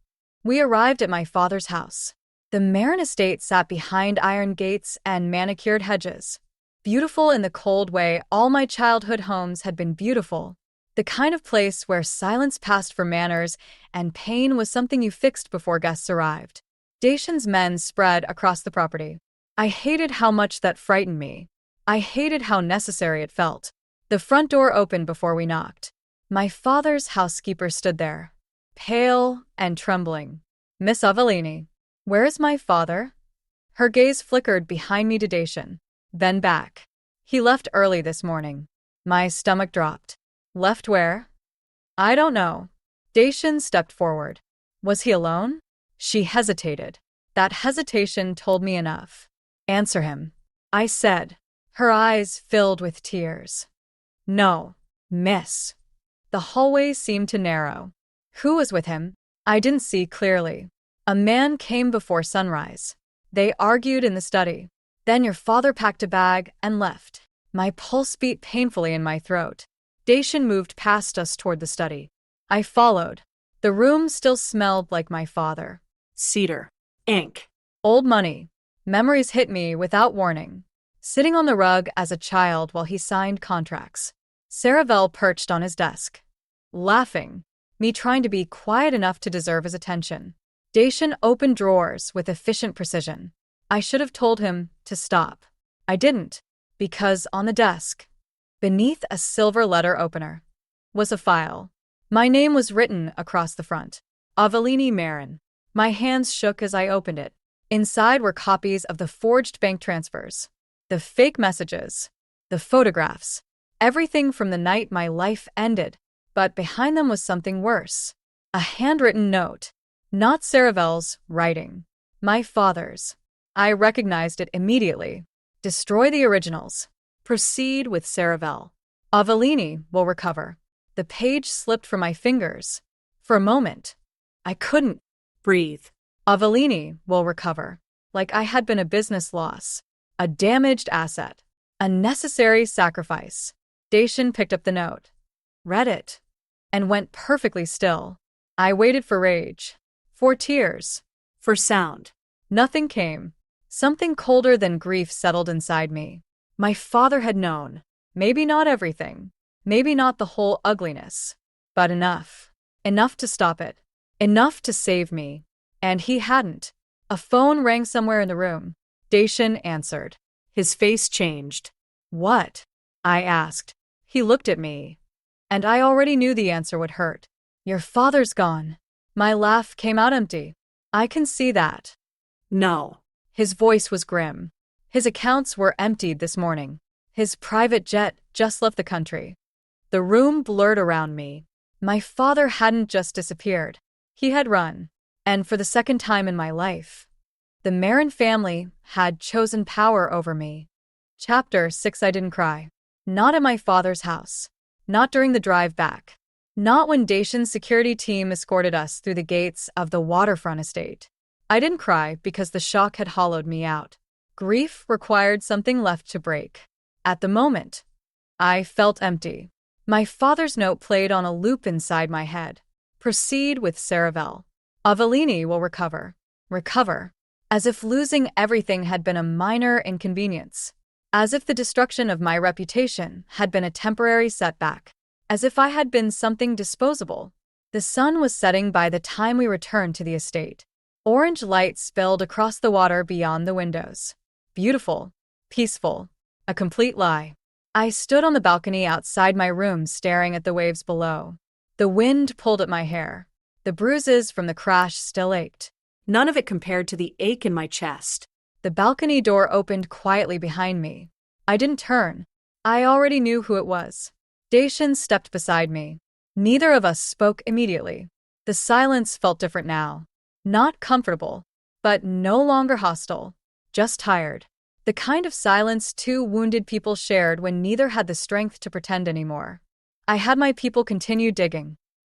we arrived at my father's house. The Maren estate sat behind iron gates and manicured hedges. Beautiful in the cold way all my childhood homes had been beautiful. The kind of place where silence passed for manners and pain was something you fixed before guests arrived. Dacian's men spread across the property. I hated how much that frightened me. I hated how necessary it felt. The front door opened before we knocked. My father's housekeeper stood there, pale and trembling. Miss Aveline, where is my father? Her gaze flickered behind me to Dacian, then back. He left early this morning. My stomach dropped. Left where? I don't know. Dacian stepped forward. Was he alone? She hesitated. That hesitation told me enough. Answer him, I said. Her eyes filled with tears. No, miss. The hallway seemed to narrow. Who was with him? I didn't see clearly. A man came before sunrise. They argued in the study. Then your father packed a bag and left. My pulse beat painfully in my throat. Dacian moved past us toward the study. I followed. The room still smelled like my father. Cedar. Ink. Old money. Memories hit me without warning. Sitting on the rug as a child while he signed contracts. Saravel perched on his desk. Laughing. Me trying to be quiet enough to deserve his attention. Dacian opened drawers with efficient precision. I should have told him to stop. I didn't, because on the desk, beneath a silver letter opener, was a file. My name was written across the front. Aveline Maren. My hands shook as I opened it. Inside were copies of the forged bank transfers, the fake messages, the photographs, everything from the night my life ended. But behind them was something worse. A handwritten note. Not Saravel's writing. My father's. I recognized it immediately. Destroy the originals. Proceed with Saravel. Aveline will recover. The page slipped from my fingers. For a moment, I couldn't breathe. Aveline will recover. Like I had been a business loss. A damaged asset. A necessary sacrifice. Dacian picked up the note. Read it. And went perfectly still. I waited for rage. For tears. For sound. Nothing came. Something colder than grief settled inside me. My father had known. Maybe not everything. Maybe not the whole ugliness. But enough. Enough to stop it. Enough to save me. And he hadn't. A phone rang somewhere in the room. Dacian answered. His face changed. What? I asked. He looked at me. And I already knew the answer would hurt. Your father's gone. My laugh came out empty. I can see that. No. His voice was grim. His accounts were emptied this morning. His private jet just left the country. The room blurred around me. My father hadn't just disappeared. He had run. And for the second time in my life, the Maren family had chosen power over me. Chapter 6. I didn't cry. Not at my father's house. Not during the drive back. Not when Dacian's security team escorted us through the gates of the waterfront estate. I didn't cry because the shock had hollowed me out. Grief required something left to break. At the moment, I felt empty. My father's note played on a loop inside my head. Proceed with Saravel. Aveline will recover. Recover. As if losing everything had been a minor inconvenience. As if the destruction of my reputation had been a temporary setback. As if I had been something disposable. The sun was setting by the time we returned to the estate. Orange light spilled across the water beyond the windows. Beautiful. Peaceful. A complete lie. I stood on the balcony outside my room staring at the waves below. The wind pulled at my hair. The bruises from the crash still ached. None of it compared to the ache in my chest. The balcony door opened quietly behind me. I didn't turn. I already knew who it was. Dacian stepped beside me. Neither of us spoke immediately. The silence felt different now. Not comfortable, but no longer hostile. Just tired. The kind of silence two wounded people shared when neither had the strength to pretend anymore. I had my people continue digging.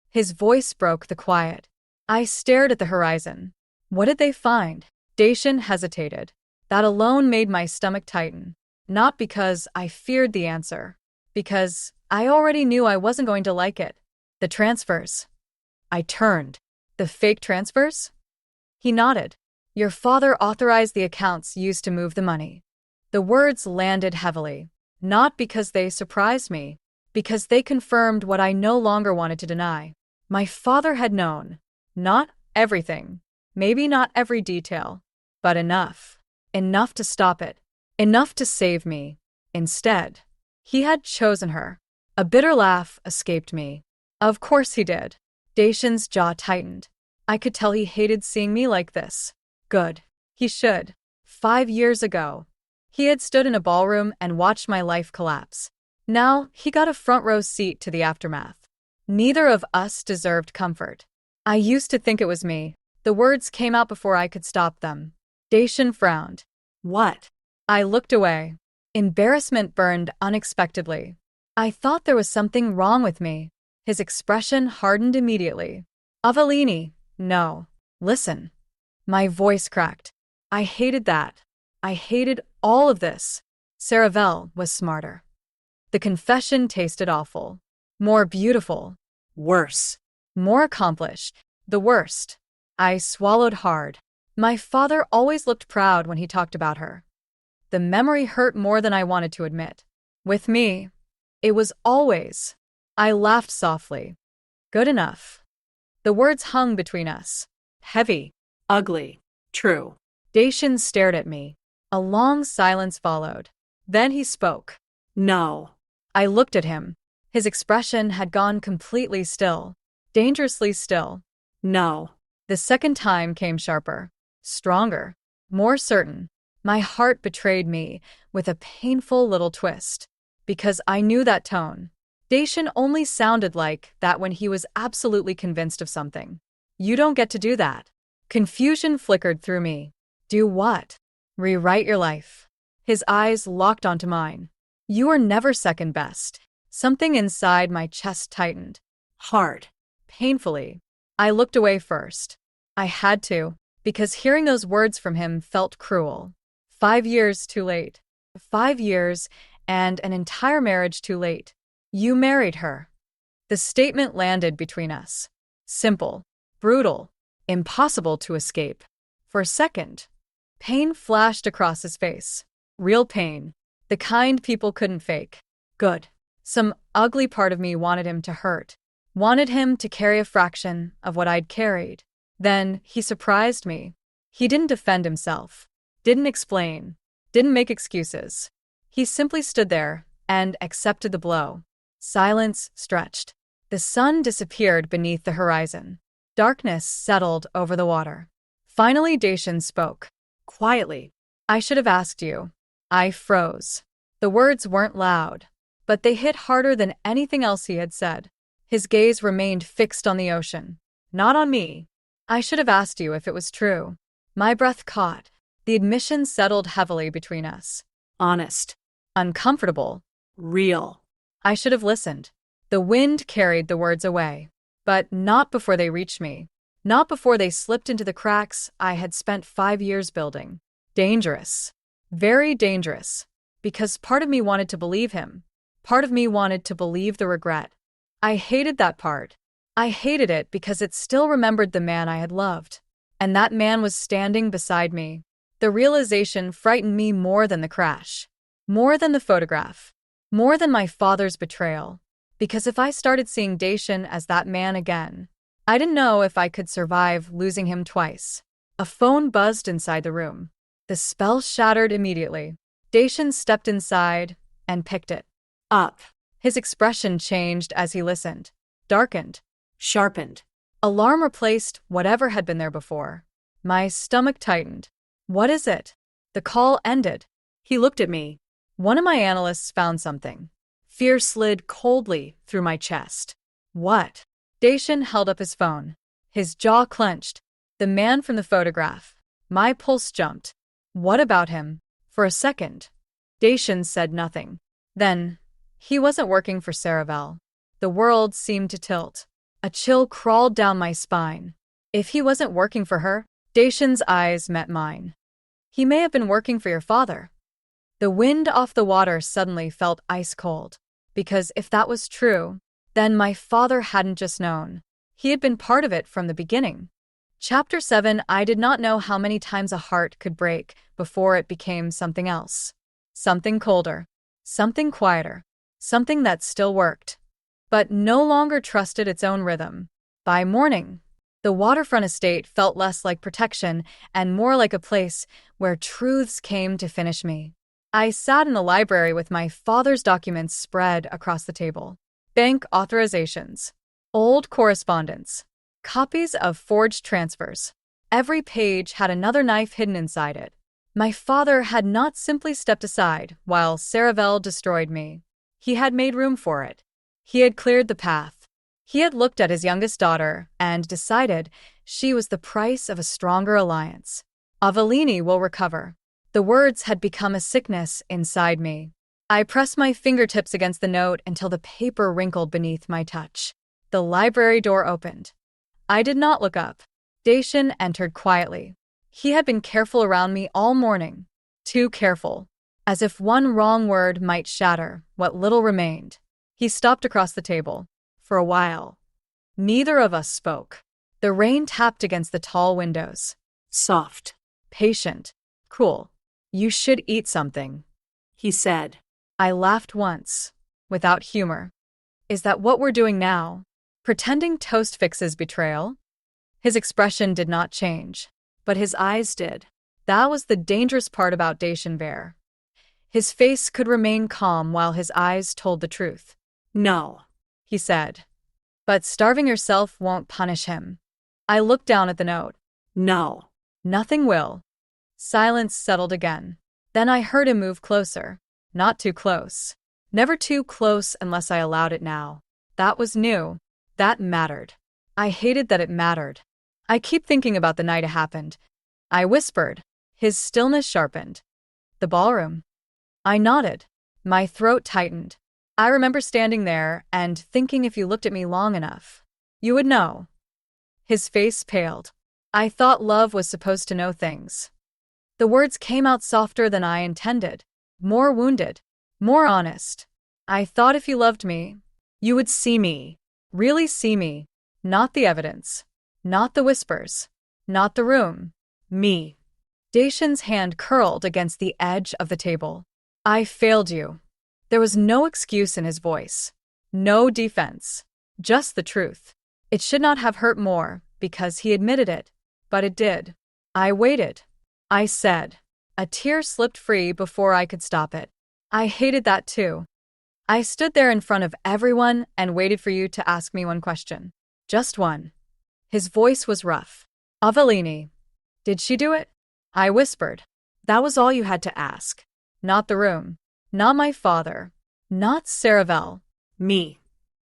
His voice broke the quiet. I stared at the horizon. What did they find? Dacian hesitated. That alone made my stomach tighten. Not because I feared the answer. Because I already knew I wasn't going to like it. The transfers. I turned. The fake transfers? He nodded. Your father authorized the accounts used to move the money. The words landed heavily. Not because they surprised me. Because they confirmed what I no longer wanted to deny. My father had known. Not everything. Maybe not every detail. But enough. Enough to stop it. Enough to save me. Instead, he had chosen her. A bitter laugh escaped me. Of course he did. Dacian's jaw tightened. I could tell he hated seeing me like this. Good. He should. 5 years ago, he had stood in a ballroom and watched my life collapse. Now, he got a front row seat to the aftermath. Neither of us deserved comfort. I used to think it was me. The words came out before I could stop them. Dacian frowned. What? I looked away. Embarrassment burned unexpectedly. I thought there was something wrong with me. His expression hardened immediately. Aveline, no. Listen. My voice cracked. I hated that. I hated all of this. Saravel was smarter. The confession tasted awful. More beautiful. Worse. More accomplished. The worst. I swallowed hard. My father always looked proud when he talked about her. The memory hurt more than I wanted to admit. With me, it was always. I laughed softly. Good enough. The words hung between us. Heavy. Ugly. True. Dacian stared at me. A long silence followed. Then he spoke. No. I looked at him. His expression had gone completely still. Dangerously still. No. The second time came sharper. Stronger. More certain. My heart betrayed me with a painful little twist. Because I knew that tone. Dacian only sounded like that when he was absolutely convinced of something. You don't get to do that. Confusion flickered through me. Do what? Rewrite your life. His eyes locked onto mine. You were never second best. Something inside my chest tightened. Hard. Painfully. I looked away first. I had to, because hearing those words from him felt cruel. 5 years too late. 5 years and an entire marriage too late. You married her. The statement landed between us. Simple. Brutal. Impossible to escape. For a second, pain flashed across his face. Real pain. The kind people couldn't fake. Good. Some ugly part of me wanted him to hurt. Wanted him to carry a fraction of what I'd carried. Then he surprised me. He didn't defend himself. Didn't explain. Didn't make excuses. He simply stood there and accepted the blow. Silence stretched. The sun disappeared beneath the horizon. Darkness settled over the water. Finally, Dacian spoke. Quietly. I should have asked you. I froze. The words weren't loud, but they hit harder than anything else he had said. His gaze remained fixed on the ocean. Not on me. I should have asked you if it was true. My breath caught. The admission settled heavily between us. Honest. Uncomfortable. Real. I should have listened. The wind carried the words away. But not before they reached me. Not before they slipped into the cracks I had spent 5 years building. Dangerous. Very dangerous. Because part of me wanted to believe him. Part of me wanted to believe the regret. I hated that part. I hated it because it still remembered the man I had loved. And that man was standing beside me. The realization frightened me more than the crash. More than the photograph. More than my father's betrayal. Because if I started seeing Dacian as that man again, I didn't know if I could survive losing him twice. A phone buzzed inside the room. The spell shattered immediately. Dacian stepped inside and picked it up. His expression changed as he listened. Darkened. Sharpened. Alarm replaced whatever had been there before. My stomach tightened. What is it? The call ended. He looked at me. One of my analysts found something. Fear slid coldly through my chest. What? Dacian held up his phone. His jaw clenched. The man from the photograph. My pulse jumped. What about him? For a second. Dacian said nothing. Then, he wasn't working for Saravel. The world seemed to tilt. A chill crawled down my spine. If he wasn't working for her, Dacian's eyes met mine. He may have been working for your father. The wind off the water suddenly felt ice cold. Because if that was true, then my father hadn't just known. He had been part of it from the beginning. Chapter 7. I did not know how many times a heart could break before it became something else. Something colder. Something quieter. Something that still worked, but no longer trusted its own rhythm. By morning, the waterfront estate felt less like protection and more like a place where truths came to finish me. I sat in the library with my father's documents spread across the table. Bank authorizations, old correspondence, copies of forged transfers. Every page had another knife hidden inside it. My father had not simply stepped aside while Saravel destroyed me. He had made room for it. He had cleared the path. He had looked at his youngest daughter and decided she was the price of a stronger alliance. Aveline will recover. The words had become a sickness inside me. I pressed my fingertips against the note until the paper wrinkled beneath my touch. The library door opened. I did not look up. Dacian entered quietly. He had been careful around me all morning. Too careful. As if one wrong word might shatter what little remained. He stopped across the table. For a while, neither of us spoke. The rain tapped against the tall windows. Soft. Patient. Cool. You should eat something, He said. I laughed once, without humor. Is that what we're doing now? Pretending toast fixes betrayal? His expression did not change, but his eyes did. That was the dangerous part about Dacian Bear. His face could remain calm while his eyes told the truth. No, He said. But starving yourself won't punish him. I looked down at the note. no. Nothing will. Silence settled again. Then I heard him move closer. Not too close. Never too close unless I allowed it now. That was new. That mattered. I hated that it mattered. I keep thinking about the night it happened. I whispered. His stillness sharpened. The ballroom. I nodded. My throat tightened. I remember standing there and thinking if you looked at me long enough, you would know. His face paled. I thought love was supposed to know things. The words came out softer than I intended. More wounded. More honest. I thought if you loved me, you would see me. Really see me. Not the evidence. Not the whispers. Not the room. Me. Dacian's hand curled against the edge of the table. I failed you. There was no excuse in his voice. No defense. Just the truth. It should not have hurt more, because he admitted it. But it did. I waited. I said. A tear slipped free before I could stop it. I hated that too. I stood there in front of everyone and waited for you to ask me one question. Just one. His voice was rough. Aveline. Did she do it? I whispered. That was all you had to ask. Not the room. Not my father. Not Saravel. Me.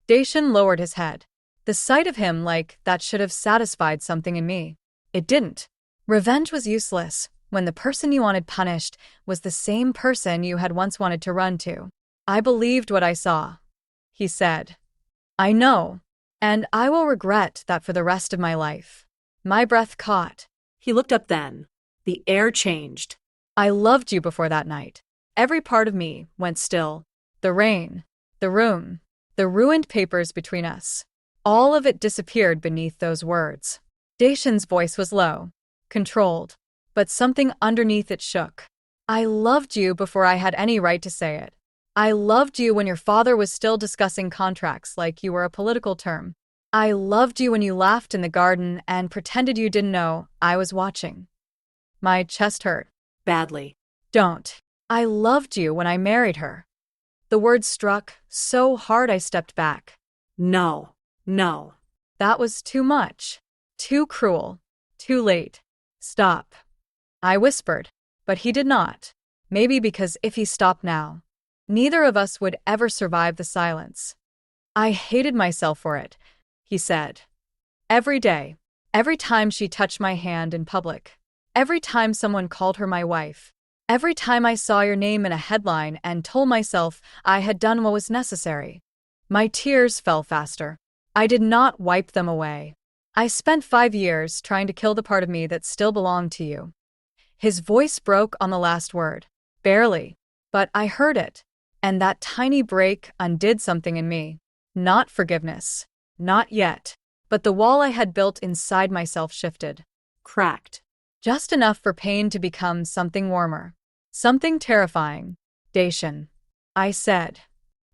Dacian lowered his head. The sight of him like that should have satisfied something in me. It didn't. Revenge was useless when the person you wanted punished was the same person you had once wanted to run to. I believed what I saw. He said. I know. And I will regret that for the rest of my life. My breath caught. He looked up then. The air changed. I loved you before that night. Every part of me went still. The rain, the room, the ruined papers between us. All of it disappeared beneath those words. Dacian's voice was low, controlled, but something underneath it shook. I loved you before I had any right to say it. I loved you when your father was still discussing contracts like you were a political term. I loved you when you laughed in the garden and pretended you didn't know I was watching. My chest hurt. Badly. Don't. I loved you when I married her. The words struck so hard I stepped back. No. No. That was too much. Too cruel. Too late. Stop. I whispered, but he did not. Maybe because if he stopped now, neither of us would ever survive the silence. I hated myself for it, he said. Every day. Every time she touched my hand in public. Every time someone called her my wife. Every time I saw your name in a headline and told myself I had done what was necessary. My tears fell faster. I did not wipe them away. I spent 5 years trying to kill the part of me that still belonged to you. His voice broke on the last word. Barely. But I heard it. And that tiny break undid something in me. Not forgiveness. Not yet. But the wall I had built inside myself shifted. Cracked. Just enough for pain to become something warmer. Something terrifying. Dacian. I said.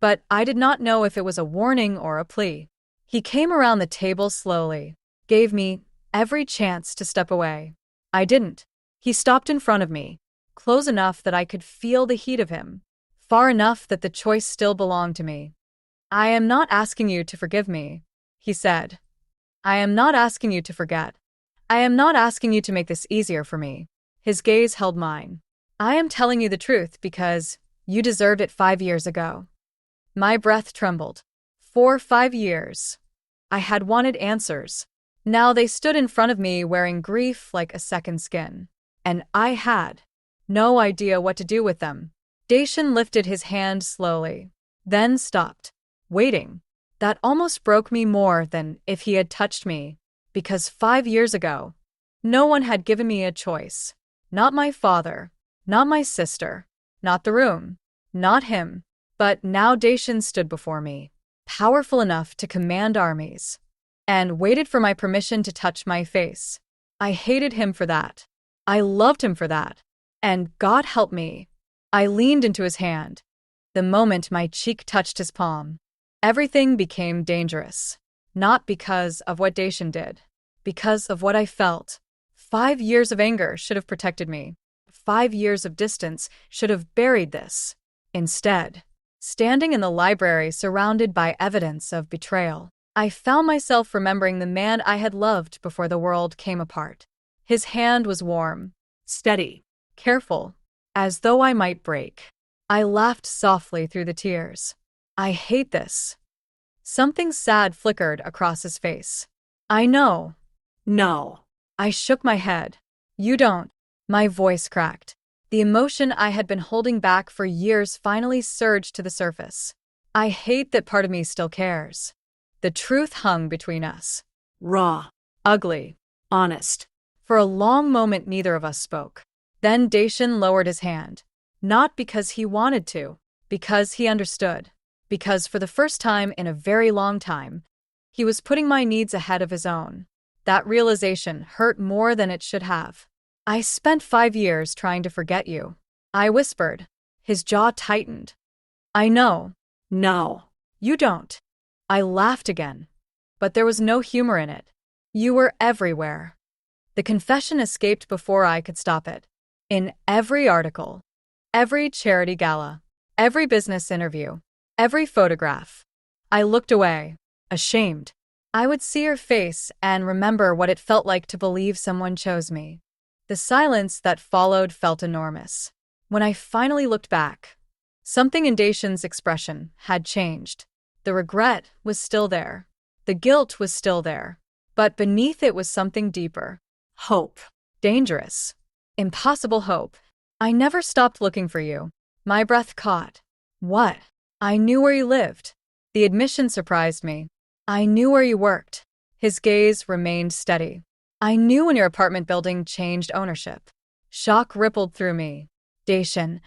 But I did not know if it was a warning or a plea. He came around the table slowly. Gave me every chance to step away. I didn't. He stopped in front of me. Close enough that I could feel the heat of him. Far enough that the choice still belonged to me. I am not asking you to forgive me, he said. I am not asking you to forget. I am not asking you to make this easier for me. His gaze held mine. I am telling you the truth because you deserved it 5 years ago. My breath trembled. For 5 years. I had wanted answers. Now they stood in front of me wearing grief like a second skin. And I had no idea what to do with them. Dacian lifted his hand slowly, then stopped, waiting. That almost broke me more than if he had touched me, because 5 years ago, no one had given me a choice. Not my father, not my sister, not the room, not him. But now Dacian stood before me, powerful enough to command armies, and waited for my permission to touch my face. I hated him for that. I loved him for that. And God help me. I leaned into his hand. The moment my cheek touched his palm, everything became dangerous. Not because of what Dacian did, because of what I felt. 5 years of anger should have protected me. 5 years of distance should have buried this. Instead, standing in the library surrounded by evidence of betrayal, I found myself remembering the man I had loved before the world came apart. His hand was warm, Steady. careful, as though I might break. I laughed softly through the tears. I hate this. Something sad flickered across his face. I know. No. I shook my head. You don't. My voice cracked. The emotion I had been holding back for years finally surged to the surface. I hate that part of me still cares. The truth hung between us. Raw. Ugly. Honest. For a long moment neither of us spoke. Then Dacian lowered his hand. Not because he wanted to, because he understood. Because for the first time in a very long time, he was putting my needs ahead of his own. That realization hurt more than it should have. I spent 5 years trying to forget you. I whispered. His jaw tightened. I know. No. You don't. I laughed again. But there was no humor in it. You were everywhere. The confession escaped before I could stop it. In every article, every charity gala, every business interview, every photograph. I looked away, ashamed. I would see her face and remember what it felt like to believe someone chose me. The silence that followed felt enormous. When I finally looked back, something in Dacian's expression had changed. The regret was still there. The guilt was still there. But beneath it was something deeper. Hope. Dangerous. Impossible hope. I never stopped looking for you. My breath caught. What? I knew where you lived. The admission surprised me. I knew where you worked. His gaze remained steady. I knew when your apartment building changed ownership. Shock rippled through me. Dacian,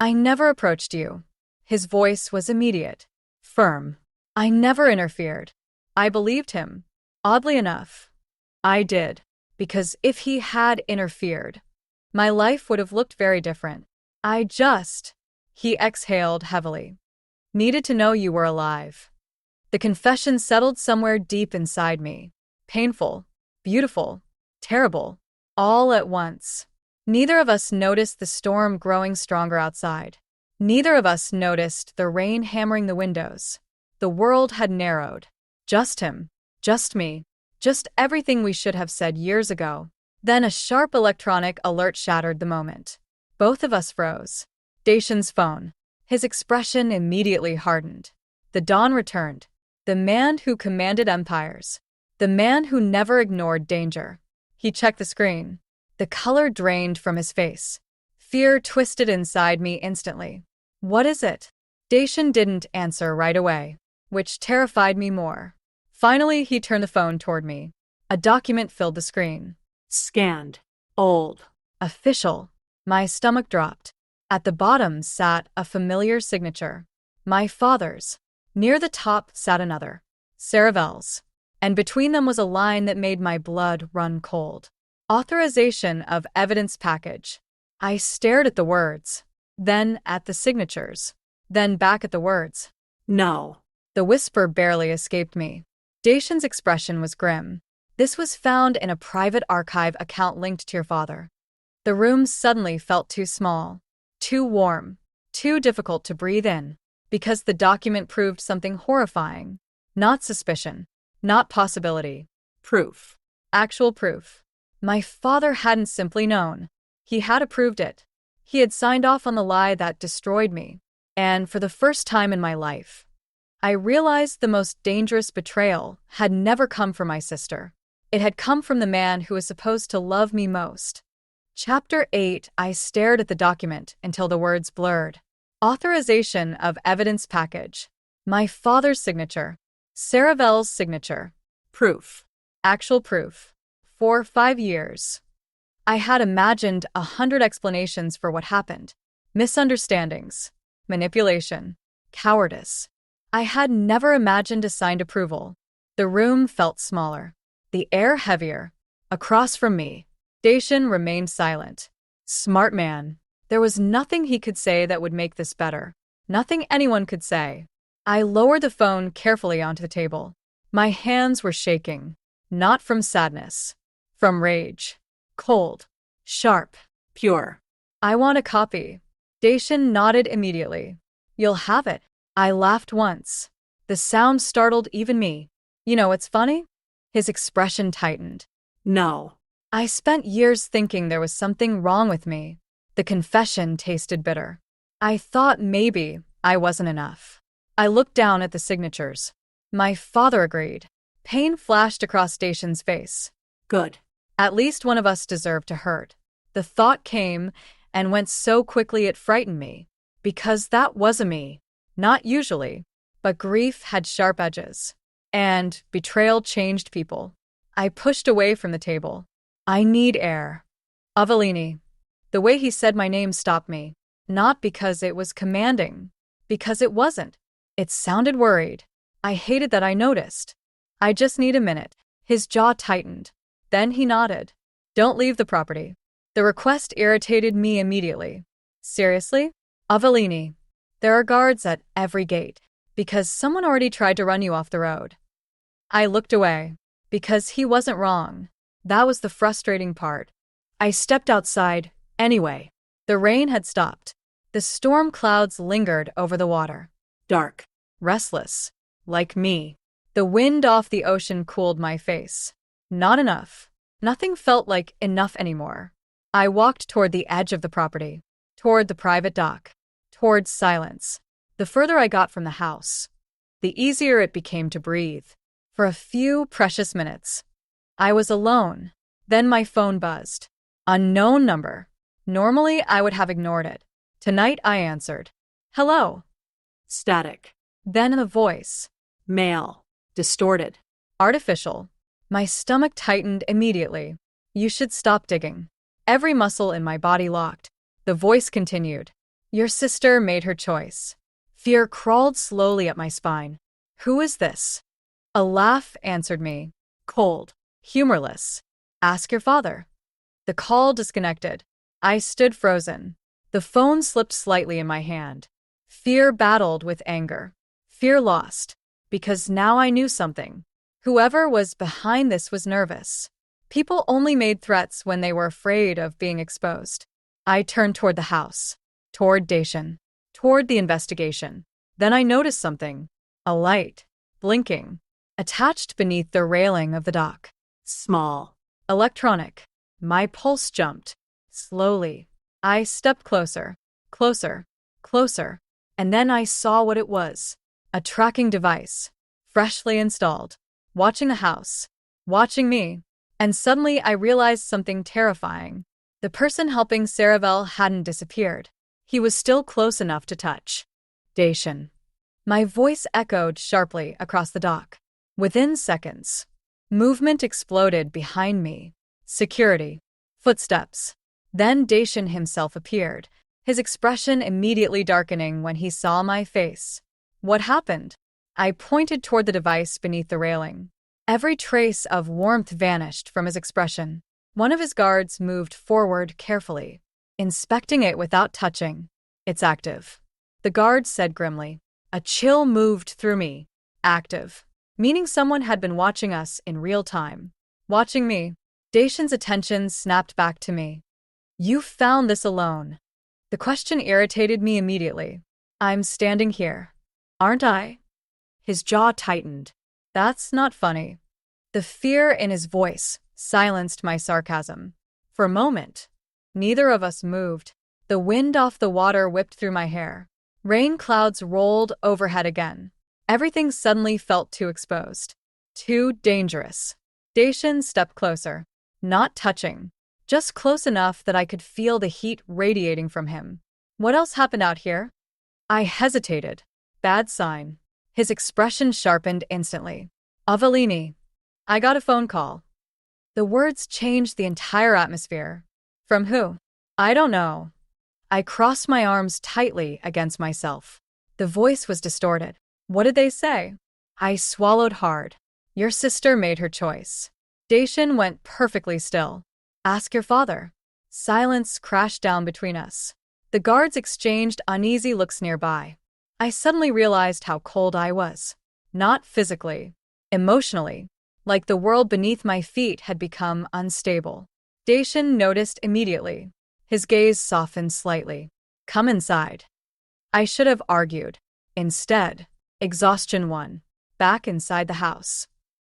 I never approached you. His voice was immediate, firm. I never interfered. I believed him. Oddly enough, I did. Because if he had interfered, my life would have looked very different. He exhaled heavily. Needed to know you were alive. The confession settled somewhere deep inside me. Painful, beautiful, terrible, all at once. Neither of us noticed the storm growing stronger outside. Neither of us noticed the rain hammering the windows. The world had narrowed. Just him. Just me. Just everything we should have said years ago. Then a sharp electronic alert shattered the moment. Both of us froze. Dacian's phone. His expression immediately hardened. The dawn returned. The man who commanded empires. The man who never ignored danger. He checked the screen. The color drained from his face. Fear twisted inside me instantly. What is it? Dacian didn't answer right away, which terrified me more. Finally, he turned the phone toward me. A document filled the screen. Scanned. Old. Official. My stomach dropped. At the bottom sat a familiar signature. My father's. Near the top sat another. Saravel's. And between them was a line that made my blood run cold. Authorization of evidence package. I stared at the words, then at the signatures, then back at the words. No. The whisper barely escaped me. Dacian's expression was grim. This was found in a private archive account linked to your father. The room suddenly felt too small, too warm, too difficult to breathe in, because the document proved something horrifying. Not suspicion, not possibility. Proof. Actual proof. My father hadn't simply known. He had approved it. He had signed off on the lie that destroyed me. And for the first time in my life, I realized the most dangerous betrayal had never come from my sister. It had come from the man who was supposed to love me most. Chapter 8. I stared at the document until the words blurred. Authorization of evidence package. My father's signature. Saravel's signature. Proof. Actual proof. For 5 years. I had imagined 100 explanations for what happened. Misunderstandings. Manipulation. Cowardice. I had never imagined a signed approval. The room felt smaller. The air heavier. Across from me, Dacian remained silent. Smart man. There was nothing he could say that would make this better. Nothing anyone could say. I lowered the phone carefully onto the table. My hands were shaking. Not from sadness. From rage. Cold. Sharp. Pure. I want a copy. Dacian nodded immediately. You'll have it. I laughed once. The sound startled even me. You know what's funny? His expression tightened. No. I spent years thinking there was something wrong with me. The confession tasted bitter. I thought maybe I wasn't enough. I looked down at the signatures. My father agreed. Pain flashed across Dacian's face. Good. At least one of us deserved to hurt. The thought came and went so quickly it frightened me. Because that was a me. Not usually. But grief had sharp edges. And betrayal changed people. I pushed away from the table. I need air. Aveline. The way he said my name stopped me. Not because it was commanding. Because it wasn't. It sounded worried. I hated that I noticed. I just need a minute. His jaw tightened. Then he nodded. Don't leave the property. The request irritated me immediately. Seriously? Aveline. There are guards at every gate. Because someone already tried to run you off the road. I looked away. Because he wasn't wrong. That was the frustrating part. I stepped outside, anyway. The rain had stopped. The storm clouds lingered over the water. Dark. Restless. Like me. The wind off the ocean cooled my face. Not enough. Nothing felt like enough anymore. I walked toward the edge of the property. Toward the private dock. Toward silence. The further I got from the house, the easier it became to breathe. For a few precious minutes, I was alone. Then my phone buzzed. Unknown number. Normally, I would have ignored it. Tonight, I answered. Hello. Static. Then a voice. Male. Distorted. Artificial. My stomach tightened immediately. You should stop digging. Every muscle in my body locked. The voice continued. Your sister made her choice. Fear crawled slowly up my spine. Who is this? A laugh answered me. Cold. Humorless. Ask your father. The call disconnected. I stood frozen. The phone slipped slightly in my hand. Fear battled with anger. Fear lost. Because now I knew something. Whoever was behind this was nervous. People only made threats when they were afraid of being exposed. I turned toward the house. Toward Dacian. Toward the investigation. Then I noticed something. A light. Blinking. attached beneath the railing of the dock. Small. Electronic. My pulse jumped. Slowly. I stepped closer, closer, closer, and then I saw what it was. A tracking device, freshly installed, watching the house, watching me, and suddenly I realized something terrifying. The person helping Saravel hadn't disappeared. He was still close enough to touch. Dacian. My voice echoed sharply across the dock. Within seconds, movement exploded behind me. Security. Footsteps. Then Dacian himself appeared, his expression immediately darkening when he saw my face. What happened? I pointed toward the device beneath the railing. Every trace of warmth vanished from his expression. One of his guards moved forward carefully, inspecting it without touching. It's active. The guard said grimly. A chill moved through me. Active. Meaning someone had been watching us in real time. Watching me. Dacian's attention snapped back to me. You found this alone. The question irritated me immediately. I'm standing here. Aren't I? His jaw tightened. That's not funny. The fear in his voice silenced my sarcasm. For a moment, neither of us moved. The wind off the water whipped through my hair. Rain clouds rolled overhead again. Everything suddenly felt too exposed. Too dangerous. Dacian stepped closer. Not touching. Just close enough that I could feel the heat radiating from him. What else happened out here? I hesitated. Bad sign. His expression sharpened instantly. Aveline. I got a phone call. The words changed the entire atmosphere. From who? I don't know. I crossed my arms tightly against myself. The voice was distorted. What did they say? I swallowed hard. Your sister made her choice. Dacian went perfectly still. Ask your father. Silence crashed down between us. The guards exchanged uneasy looks nearby. I suddenly realized how cold I was. Not physically. Emotionally. Like the world beneath my feet had become unstable. Dacian noticed immediately. His gaze softened slightly. Come inside. I should have argued. Instead, exhaustion won. Back inside the house.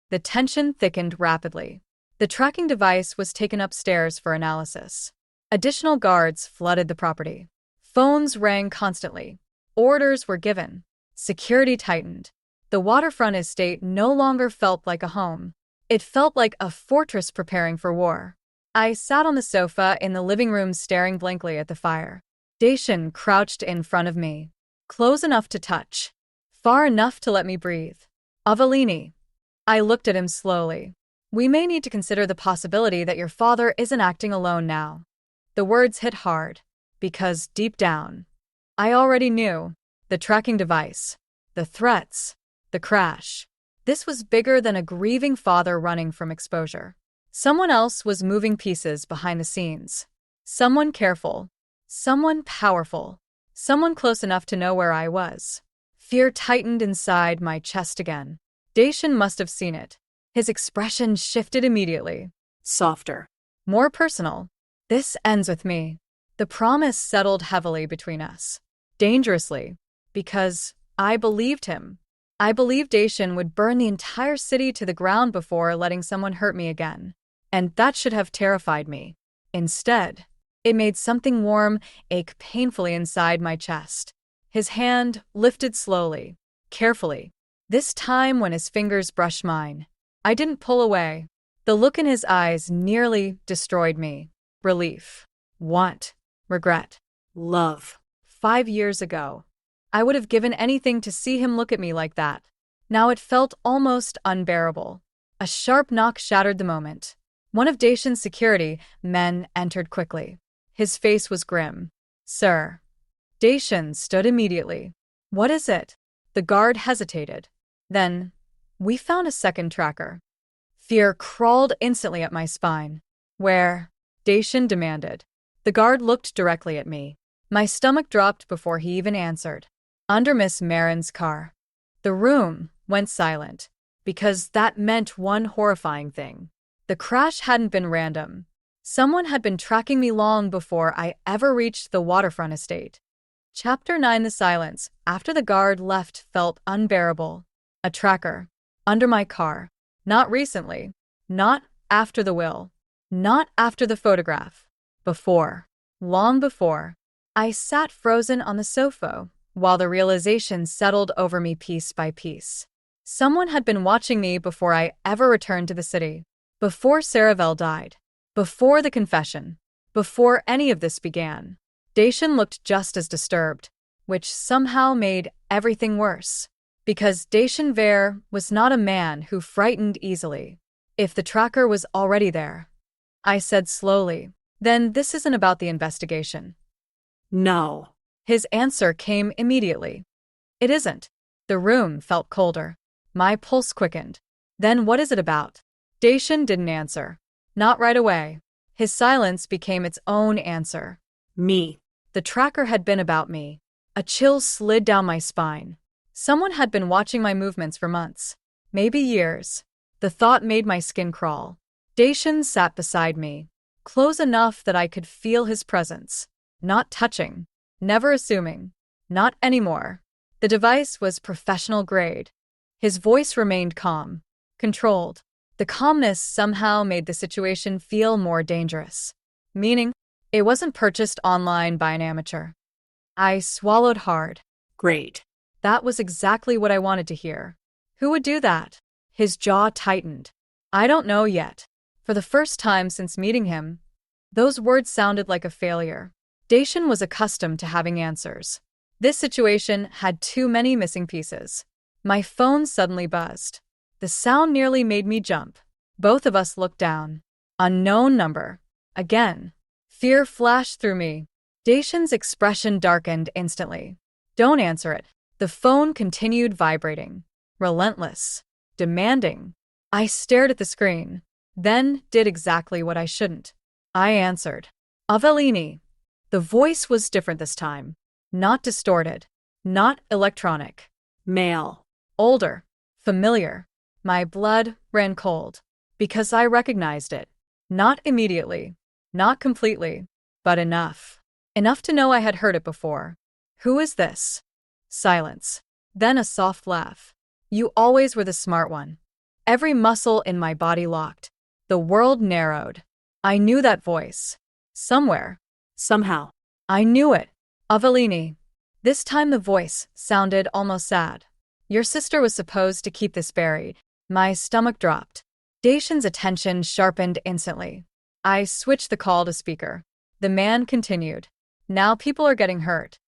The tension thickened rapidly. The tracking device was taken upstairs for analysis. Additional guards flooded the property. Phones rang constantly. Orders were given. Security tightened. The waterfront estate no longer felt like a home. It felt like a fortress preparing for war. I sat on the sofa in the living room staring blankly at the fire. Dacian crouched in front of me. Close enough to touch. Far enough to let me breathe. Aveline. I looked at him slowly. We may need to consider the possibility that your father isn't acting alone now. The words hit hard, because deep down, I already knew. The tracking device, the threats, the crash. This was bigger than a grieving father running from exposure. Someone else was moving pieces behind the scenes. Someone careful. Someone powerful. Someone close enough to know where I was. Fear tightened inside my chest again. Dacian must have seen it. His expression shifted immediately. Softer. More personal. This ends with me. The promise settled heavily between us. Dangerously. Because I believed him. I believed Dacian would burn the entire city to the ground before letting someone hurt me again. And that should have terrified me. Instead, it made something warm ache painfully inside my chest. His hand lifted slowly, carefully. This time when his fingers brushed mine. I didn't pull away. The look in his eyes nearly destroyed me. Relief. Want. Regret. Love. 5 years ago, I would have given anything to see him look at me like that. Now it felt almost unbearable. A sharp knock shattered the moment. One of Dacian's security men entered quickly. His face was grim. Sir. Dacian stood immediately. What is it? The guard hesitated. Then, we found a second tracker. Fear crawled instantly up my spine. Where? Dacian demanded. The guard looked directly at me. My stomach dropped before he even answered. Under Miss Maren's car. The room went silent, because that meant one horrifying thing. The crash hadn't been random. Someone had been tracking me long before I ever reached the waterfront estate. Chapter 9. The silence after the guard left felt unbearable. A tracker. Under my car. Not recently. Not after the will. Not after the photograph. Before. Long before. I sat frozen on the sofa, while the realization settled over me piece by piece. Someone had been watching me before I ever returned to the city. Before Saravel died. Before the confession. Before any of this began. Dacian looked just as disturbed, which somehow made everything worse. Because Dacian Vare was not a man who frightened easily. If the tracker was already there, I said slowly, then this isn't about the investigation. No. His answer came immediately. It isn't. The room felt colder. My pulse quickened. Then what is it about? Dacian didn't answer. Not right away. His silence became its own answer. Me. The tracker had been about me. A chill slid down my spine. Someone had been watching my movements for months. Maybe years. The thought made my skin crawl. Dacian sat beside me, close enough that I could feel his presence. Not touching. Never assuming. Not anymore. The device was professional grade. His voice remained calm. Controlled. The calmness somehow made the situation feel more dangerous. Meaning, it wasn't purchased online by an amateur. I swallowed hard. Great. That was exactly what I wanted to hear. Who would do that? His jaw tightened. I don't know yet. For the first time since meeting him, those words sounded like a failure. Dacian was accustomed to having answers. This situation had too many missing pieces. My phone suddenly buzzed. The sound nearly made me jump. Both of us looked down. Unknown number. Again. Fear flashed through me. Dacian's expression darkened instantly. Don't answer it. The phone continued vibrating. Relentless. Demanding. I stared at the screen, then did exactly what I shouldn't. I answered. Aveline. The voice was different this time. Not distorted. Not electronic. Male. Older. Familiar. My blood ran cold. Because I recognized it. Not immediately. Not completely. But enough. Enough to know I had heard it before. Who is this? Silence. Then a soft laugh. You always were the smart one. Every muscle in my body locked. The world narrowed. I knew that voice. Somewhere. Somehow. I knew it. Aveline. This time the voice sounded almost sad. Your sister was supposed to keep this buried. My stomach dropped. Dacian's attention sharpened instantly. I switched the call to speaker. The man continued. Now people are getting hurt.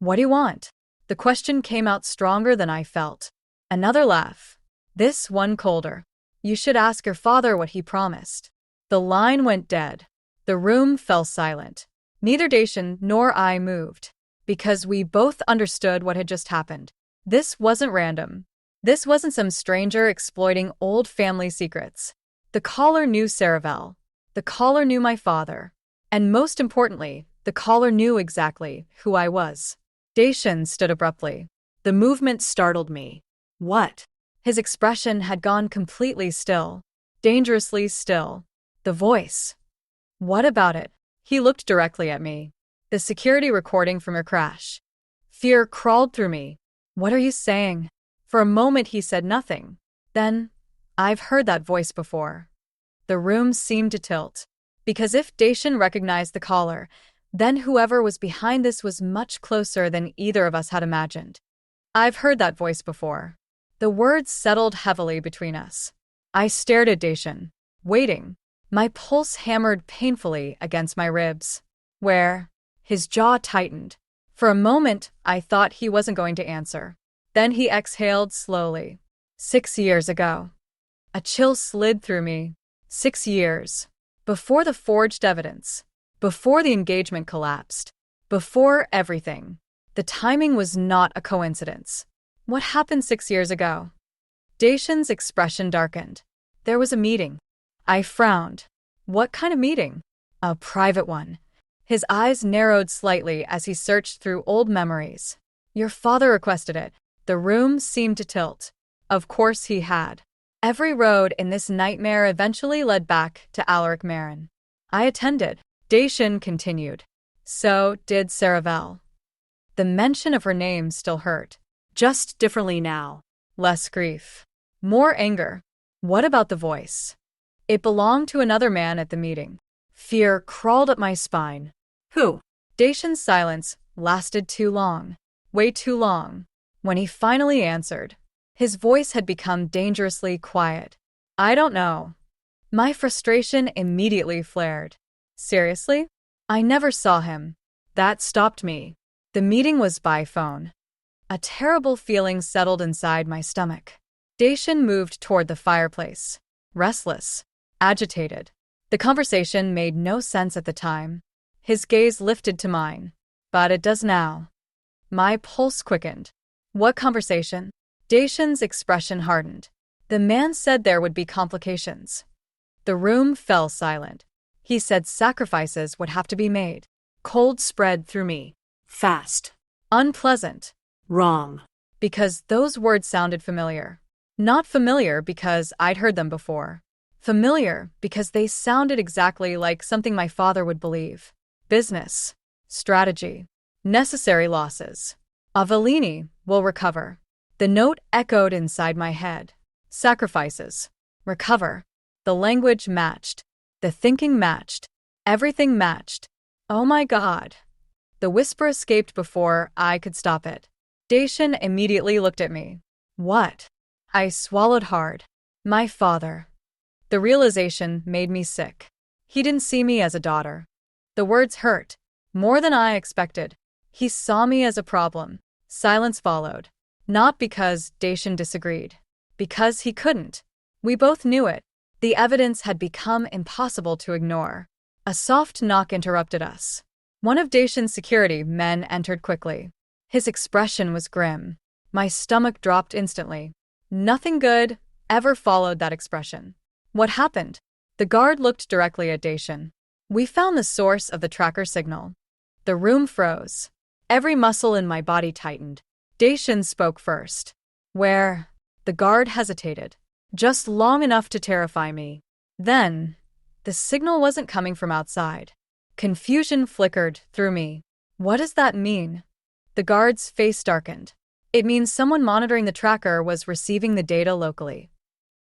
What do you want? The question came out stronger than I felt. Another laugh. This one colder. You should ask your father what he promised. The line went dead. The room fell silent. Neither Dacian nor I moved. Because we both understood what had just happened. This wasn't random. This wasn't some stranger exploiting old family secrets. The caller knew Saravel. The caller knew my father. And most importantly, the caller knew exactly who I was. Dacian stood abruptly. The movement startled me. What? His expression had gone completely still. Dangerously still. The voice. What about it? He looked directly at me. The security recording from your crash. Fear crawled through me. What are you saying? For a moment he said nothing. Then, I've heard that voice before. The room seemed to tilt. Because if Dacian recognized the caller, then whoever was behind this was much closer than either of us had imagined. I've heard that voice before. The words settled heavily between us. I stared at Dacian, waiting. My pulse hammered painfully against my ribs. Where? His jaw tightened. For a moment, I thought he wasn't going to answer. Then he exhaled slowly. 6 years ago. A chill slid through me. 6 years. Before the forged evidence. Before the engagement collapsed. Before everything. The timing was not a coincidence. What happened 6 years ago? Dacian's expression darkened. There was a meeting. I frowned. What kind of meeting? A private one. His eyes narrowed slightly as he searched through old memories. Your father requested it. The room seemed to tilt. Of course he had. Every road in this nightmare eventually led back to Aveline Maren. I attended. Dacian continued. So did Saravel. The mention of her name still hurt. Just differently now. Less grief. More anger. What about the voice? It belonged to another man at the meeting. Fear crawled up my spine. Who? Dacian's silence lasted too long. Way too long. When he finally answered, his voice had become dangerously quiet. I don't know. My frustration immediately flared. Seriously? I never saw him. That stopped me. The meeting was by phone. A terrible feeling settled inside my stomach. Dacian moved toward the fireplace. Restless. Agitated. The conversation made no sense at the time. His gaze lifted to mine. But it does now. My pulse quickened. What conversation? Dacian's expression hardened. The man said there would be complications. The room fell silent. He said sacrifices would have to be made. Cold spread through me. Fast. Unpleasant. Wrong. Because those words sounded familiar. Not familiar because I'd heard them before. Familiar because they sounded exactly like something my father would believe. Business. Strategy. Necessary losses. Aveline will recover. The note echoed inside my head. Sacrifices. Recover. The language matched. The thinking matched. Everything matched. Oh my God. The whisper escaped before I could stop it. Dacian immediately looked at me. What? I swallowed hard. My father. The realization made me sick. He didn't see me as a daughter. The words hurt. More than I expected. He saw me as a problem. Silence followed. Not because Dacian disagreed. Because he couldn't. We both knew it. The evidence had become impossible to ignore. A soft knock interrupted us. One of Dacian's security men entered quickly. His expression was grim. My stomach dropped instantly. Nothing good ever followed that expression. What happened? The guard looked directly at Dacian. We found the source of the tracker signal. The room froze. Every muscle in my body tightened. Dacian spoke first. Where? The guard hesitated. Just long enough to terrify me. Then, the signal wasn't coming from outside. Confusion flickered through me. What does that mean? The guard's face darkened. It means someone monitoring the tracker was receiving the data locally.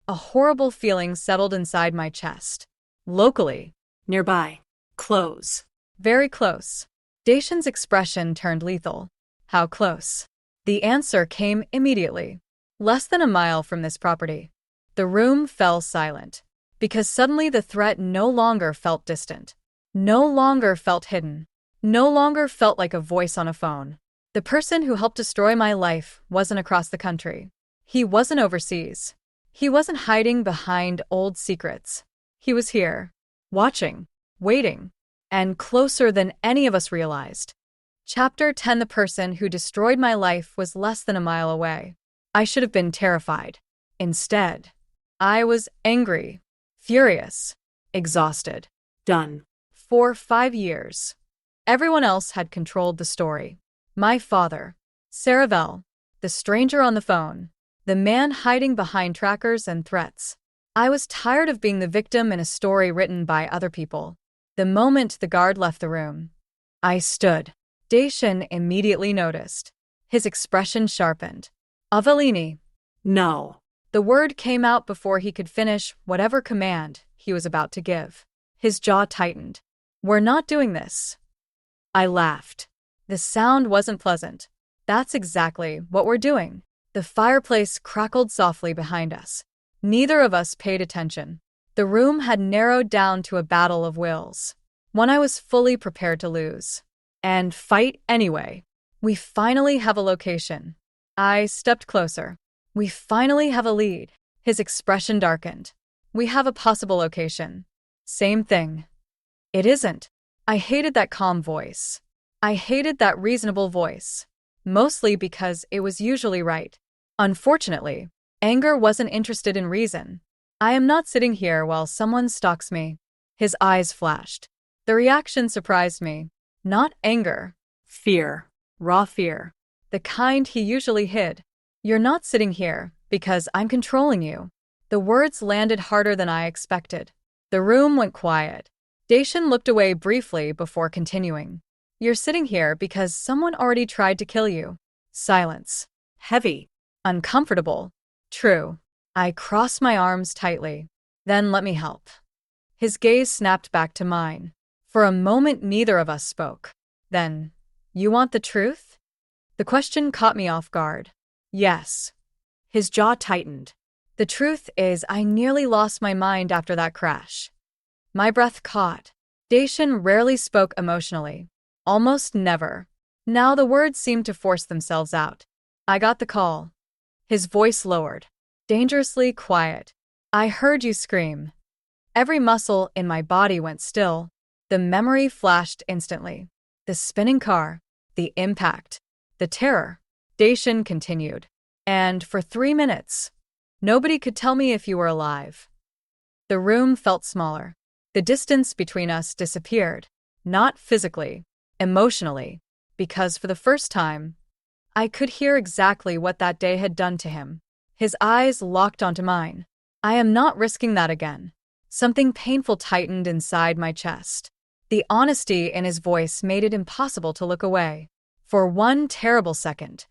A horrible feeling settled inside my chest. Locally. Nearby. Close. Very close. Dacian's expression turned lethal. How close? The answer came immediately. Less than a mile from this property. The room fell silent. Because suddenly the threat no longer felt distant. No longer felt hidden. No longer felt like a voice on a phone. The person who helped destroy my life wasn't across the country. He wasn't overseas. He wasn't hiding behind old secrets. He was here. Watching. Waiting. And closer than any of us realized. Chapter 10. The person who destroyed my life was less than a mile away. I should have been terrified. Instead, I was angry, furious, exhausted. Done. For 5 years. Everyone else had controlled the story. My father, Saravel, the stranger on the phone, the man hiding behind trackers and threats. I was tired of being the victim in a story written by other people. The moment the guard left the room, I stood. Dacian immediately noticed. His expression sharpened. Aveline. No. The word came out before he could finish whatever command he was about to give. His jaw tightened. We're not doing this. I laughed. The sound wasn't pleasant. That's exactly what we're doing. The fireplace crackled softly behind us. Neither of us paid attention. The room had narrowed down to a battle of wills. One I was fully prepared to lose. And fight anyway. We finally have a location. I stepped closer. We finally have a lead. His expression darkened. We have a possible location. Same thing. It isn't. I hated that calm voice. I hated that reasonable voice. Mostly because it was usually right. Unfortunately, anger wasn't interested in reason. I am not sitting here while someone stalks me. His eyes flashed. The reaction surprised me. Not anger. Fear. Raw fear. The kind he usually hid. You're not sitting here because I'm controlling you. The words landed harder than I expected. The room went quiet. Dacian looked away briefly before continuing. You're sitting here because someone already tried to kill you. Silence. Heavy. Uncomfortable. True. I crossed my arms tightly. Then let me help. His gaze snapped back to mine. For a moment, neither of us spoke. Then, you want the truth? The question caught me off guard. Yes. His jaw tightened. The truth is, I nearly lost my mind after that crash. My breath caught. Dacian rarely spoke emotionally. Almost never. Now the words seemed to force themselves out. I got the call. His voice lowered. Dangerously quiet. I heard you scream. Every muscle in my body went still. The memory flashed instantly. The spinning car. The impact. The terror. Dacian continued. And for 3 minutes, nobody could tell me if you were alive. The room felt smaller. The distance between us disappeared. Not physically, emotionally, because for the first time, I could hear exactly what that day had done to him. His eyes locked onto mine. I am not risking that again. Something painful tightened inside my chest. The honesty in his voice made it impossible to look away. For one terrible second,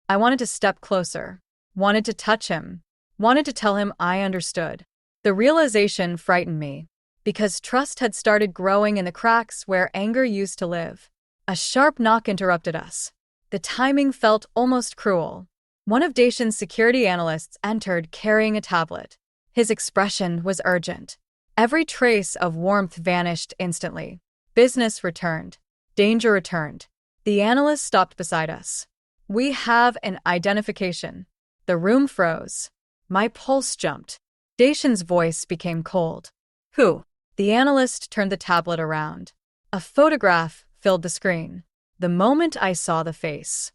I wanted to step closer, wanted to touch him, wanted to tell him I understood. The realization frightened me, because trust had started growing in the cracks where anger used to live. A sharp knock interrupted us. The timing felt almost cruel. One of Dacian's security analysts entered carrying a tablet. His expression was urgent. Every trace of warmth vanished instantly. Business returned. Danger returned. The analyst stopped beside us. We have an identification. The room froze. My pulse jumped. Dacian's voice became cold. Who? The analyst turned the tablet around. A photograph filled the screen. The moment I saw the face,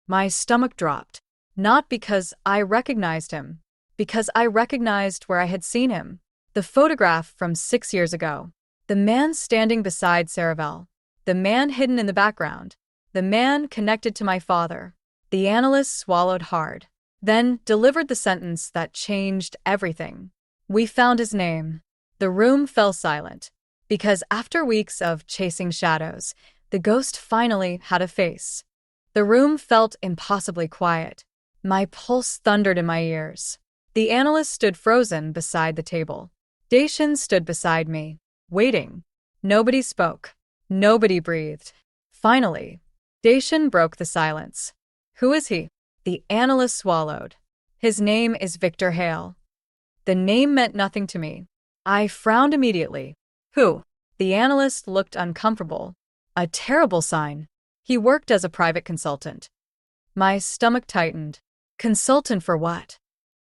my stomach dropped. Not because I recognized him, because I recognized where I had seen him. The photograph from 6 years ago. The man standing beside Saravel. The man hidden in the background. The man connected to my father. The analyst swallowed hard, then delivered the sentence that changed everything. We found his name. The room fell silent, because after weeks of chasing shadows, the ghost finally had a face. The room felt impossibly quiet. My pulse thundered in my ears. The analyst stood frozen beside the table. Dacian stood beside me, waiting. Nobody spoke. Nobody breathed. Finally, Dacian broke the silence. Who is he? The analyst swallowed. His name is Victor Hale. The name meant nothing to me. I frowned immediately. Who? The analyst looked uncomfortable. A terrible sign. He worked as a private consultant. My stomach tightened. Consultant for what?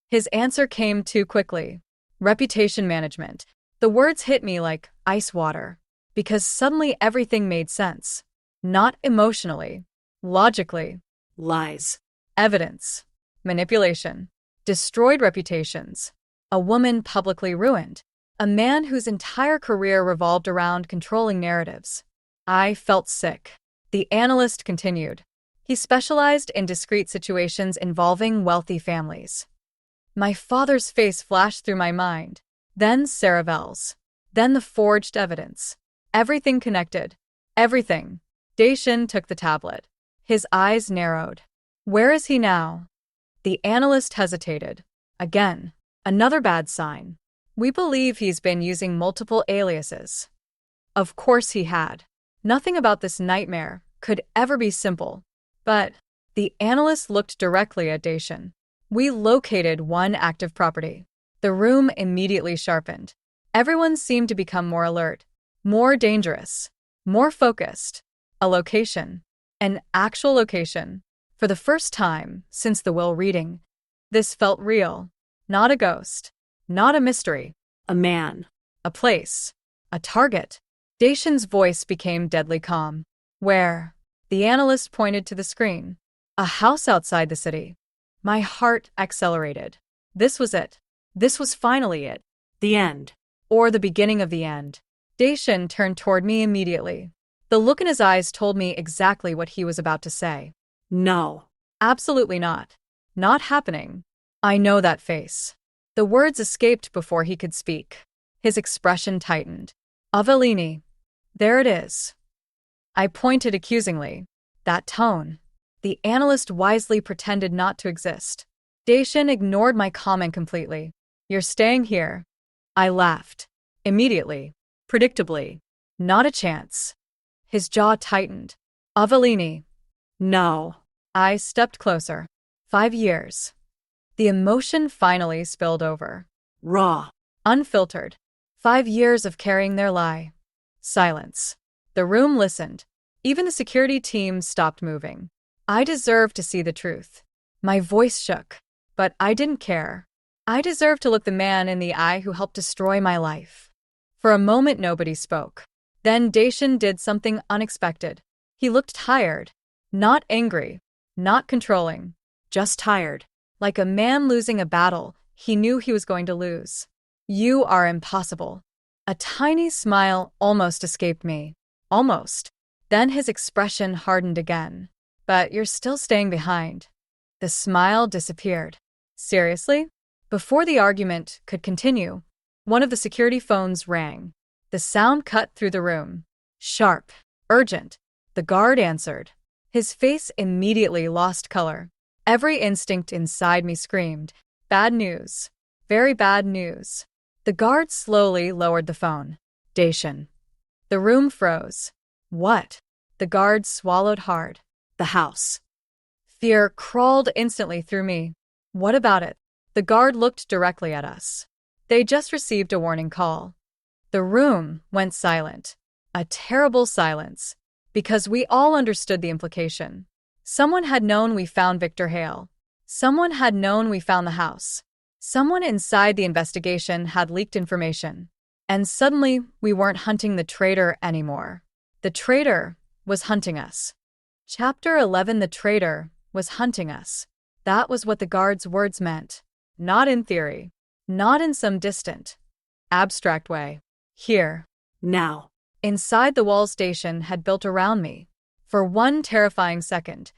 His answer came too quickly. Reputation management. The words hit me like ice water, because suddenly everything made sense. Not emotionally. Logically. Lies. Evidence. Manipulation. Destroyed reputations. A woman publicly ruined. A man whose entire career revolved around controlling narratives. I felt sick. The analyst continued. He specialized in discrete situations involving wealthy families. My father's face flashed through my mind. Then Saravel's. Then the forged evidence. Everything connected. Everything. Dacian took the tablet. His eyes narrowed. Where is he now? The analyst hesitated. Again, another bad sign. We believe he's been using multiple aliases. Of course he had. Nothing about this nightmare could ever be simple. But the analyst looked directly at Dacian. We located one active property. The room immediately sharpened. Everyone seemed to become more alert, more dangerous, more focused. A location. An actual location. For the first time since the will reading, this felt real. Not a ghost. Not a mystery. A man. A place. A target. Dacian's voice became deadly calm. Where? The analyst pointed to the screen. A house outside the city. My heart accelerated. This was it. This was finally it. The end. Or the beginning of the end. Dacian turned toward me immediately. The look in his eyes told me exactly what he was about to say. No. Absolutely not. Not happening. I know that face. The words escaped before he could speak. His expression tightened. Aveline. There it is. I pointed accusingly. That tone. The analyst wisely pretended not to exist. Dacian ignored my comment completely. You're staying here. I laughed. Immediately. Predictably. Not a chance. His jaw tightened. Aveline. No. I stepped closer. 5 years. The emotion finally spilled over. Raw. Unfiltered. 5 years of carrying their lie. Silence. The room listened. Even the security team stopped moving. I deserved to see the truth. My voice shook, but I didn't care. I deserved to look the man in the eye who helped destroy my life. For a moment, nobody spoke. Then Dacian did something unexpected. He looked tired. Not angry. Not controlling. Just tired. Like a man losing a battle he knew he was going to lose. You are impossible. A tiny smile almost escaped me. Almost. Then his expression hardened again. But you're still staying behind. The smile disappeared. Seriously? Before the argument could continue, one of the security phones rang. The sound cut through the room. Sharp. Urgent. The guard answered. His face immediately lost color. Every instinct inside me screamed, bad news. Very bad news. The guard slowly lowered the phone. Dacian. The room froze. What? The guard swallowed hard. The house. Fear crawled instantly through me. What about it? The guard looked directly at us. They just received a warning call. The room went silent. A terrible silence. Because we all understood the implication. Someone had known we found Victor Hale. Someone had known we found the house. Someone inside the investigation had leaked information. And suddenly, we weren't hunting the traitor anymore. The traitor was hunting us. Chapter 11. The traitor was hunting us. That was what the guard's words meant. Not in theory. Not in some distant, abstract way. Here. Now. Inside the walls Dacian had built around me. For one terrifying second,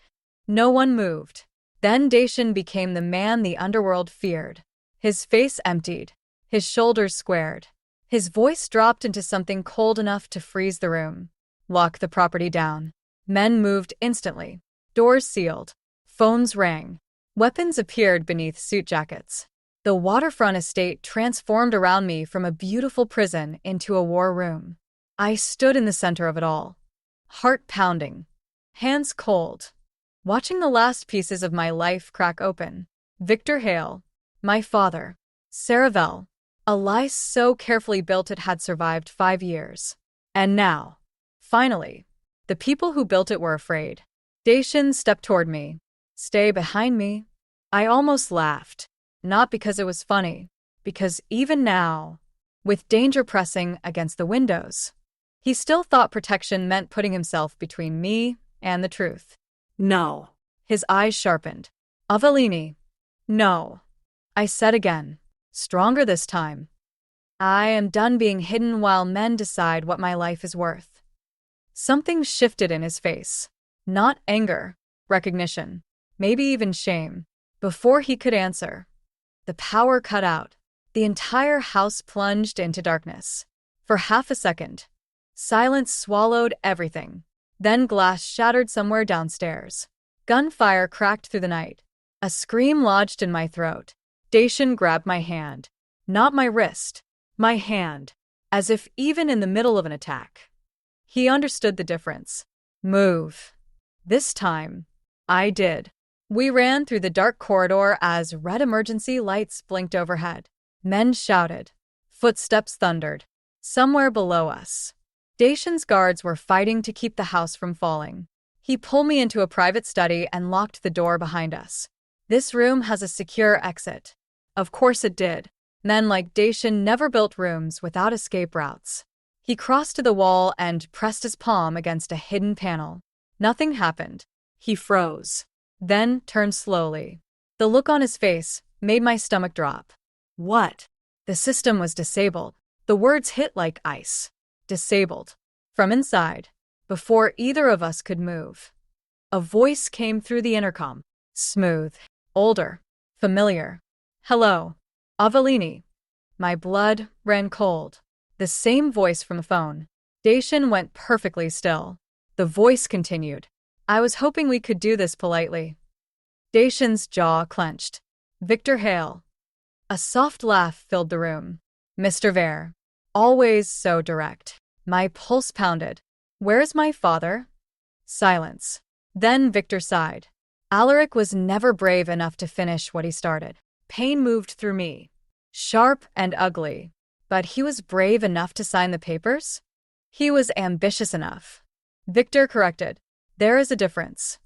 no one moved. Then Dacian became the man the underworld feared. His face emptied. His shoulders squared. His voice dropped into something cold enough to freeze the room. Lock the property down. Men moved instantly. Doors sealed. Phones rang. Weapons appeared beneath suit jackets. The waterfront estate transformed around me from a beautiful prison into a war room. I stood in the center of it all. Heart pounding. Hands cold. Watching the last pieces of my life crack open. Victor Hale. My father. Saravel. A lie so carefully built it had survived 5 years. And now, finally, the people who built it were afraid. Dacian stepped toward me. Stay behind me. I almost laughed. Not because it was funny, because even now, with danger pressing against the windows, he still thought protection meant putting himself between me and the truth. No. His eyes sharpened. Aveline. No. I said again, stronger this time. I am done being hidden while men decide what my life is worth. Something shifted in his face. Not anger, recognition, maybe even shame. Before he could answer, the power cut out. The entire house plunged into darkness. For half a second, silence swallowed everything. Then glass shattered somewhere downstairs. Gunfire cracked through the night. A scream lodged in my throat. Dacian grabbed my hand. Not my wrist. My hand. As if even in the middle of an attack. He understood the difference. Move. This time, I did. We ran through the dark corridor as red emergency lights blinked overhead. Men shouted. Footsteps thundered. Somewhere below us, Dacian's guards were fighting to keep the house from falling. He pulled me into a private study and locked the door behind us. This room has a secure exit. Of course it did. Men like Dacian never built rooms without escape routes. He crossed to the wall and pressed his palm against a hidden panel. Nothing happened. He froze. Then turned slowly. The look on his face made my stomach drop. What? The system was disabled. The words hit like ice. Disabled. From inside, before either of us could move, a voice came through the intercom. Smooth. Older. Familiar. Hello. Aveline. My blood ran cold. The same voice from the phone. Dacian went perfectly still. The voice continued. I was hoping we could do this politely. Dacian's jaw clenched. Victor Hale. A soft laugh filled the room. Mr. Vare. Always so direct. My pulse pounded. Where's my father? Silence. Then Victor sighed. Alaric was never brave enough to finish what he started. Pain moved through me. Sharp and ugly. But he was brave enough to sign the papers? He was ambitious enough. Victor corrected. There is a difference.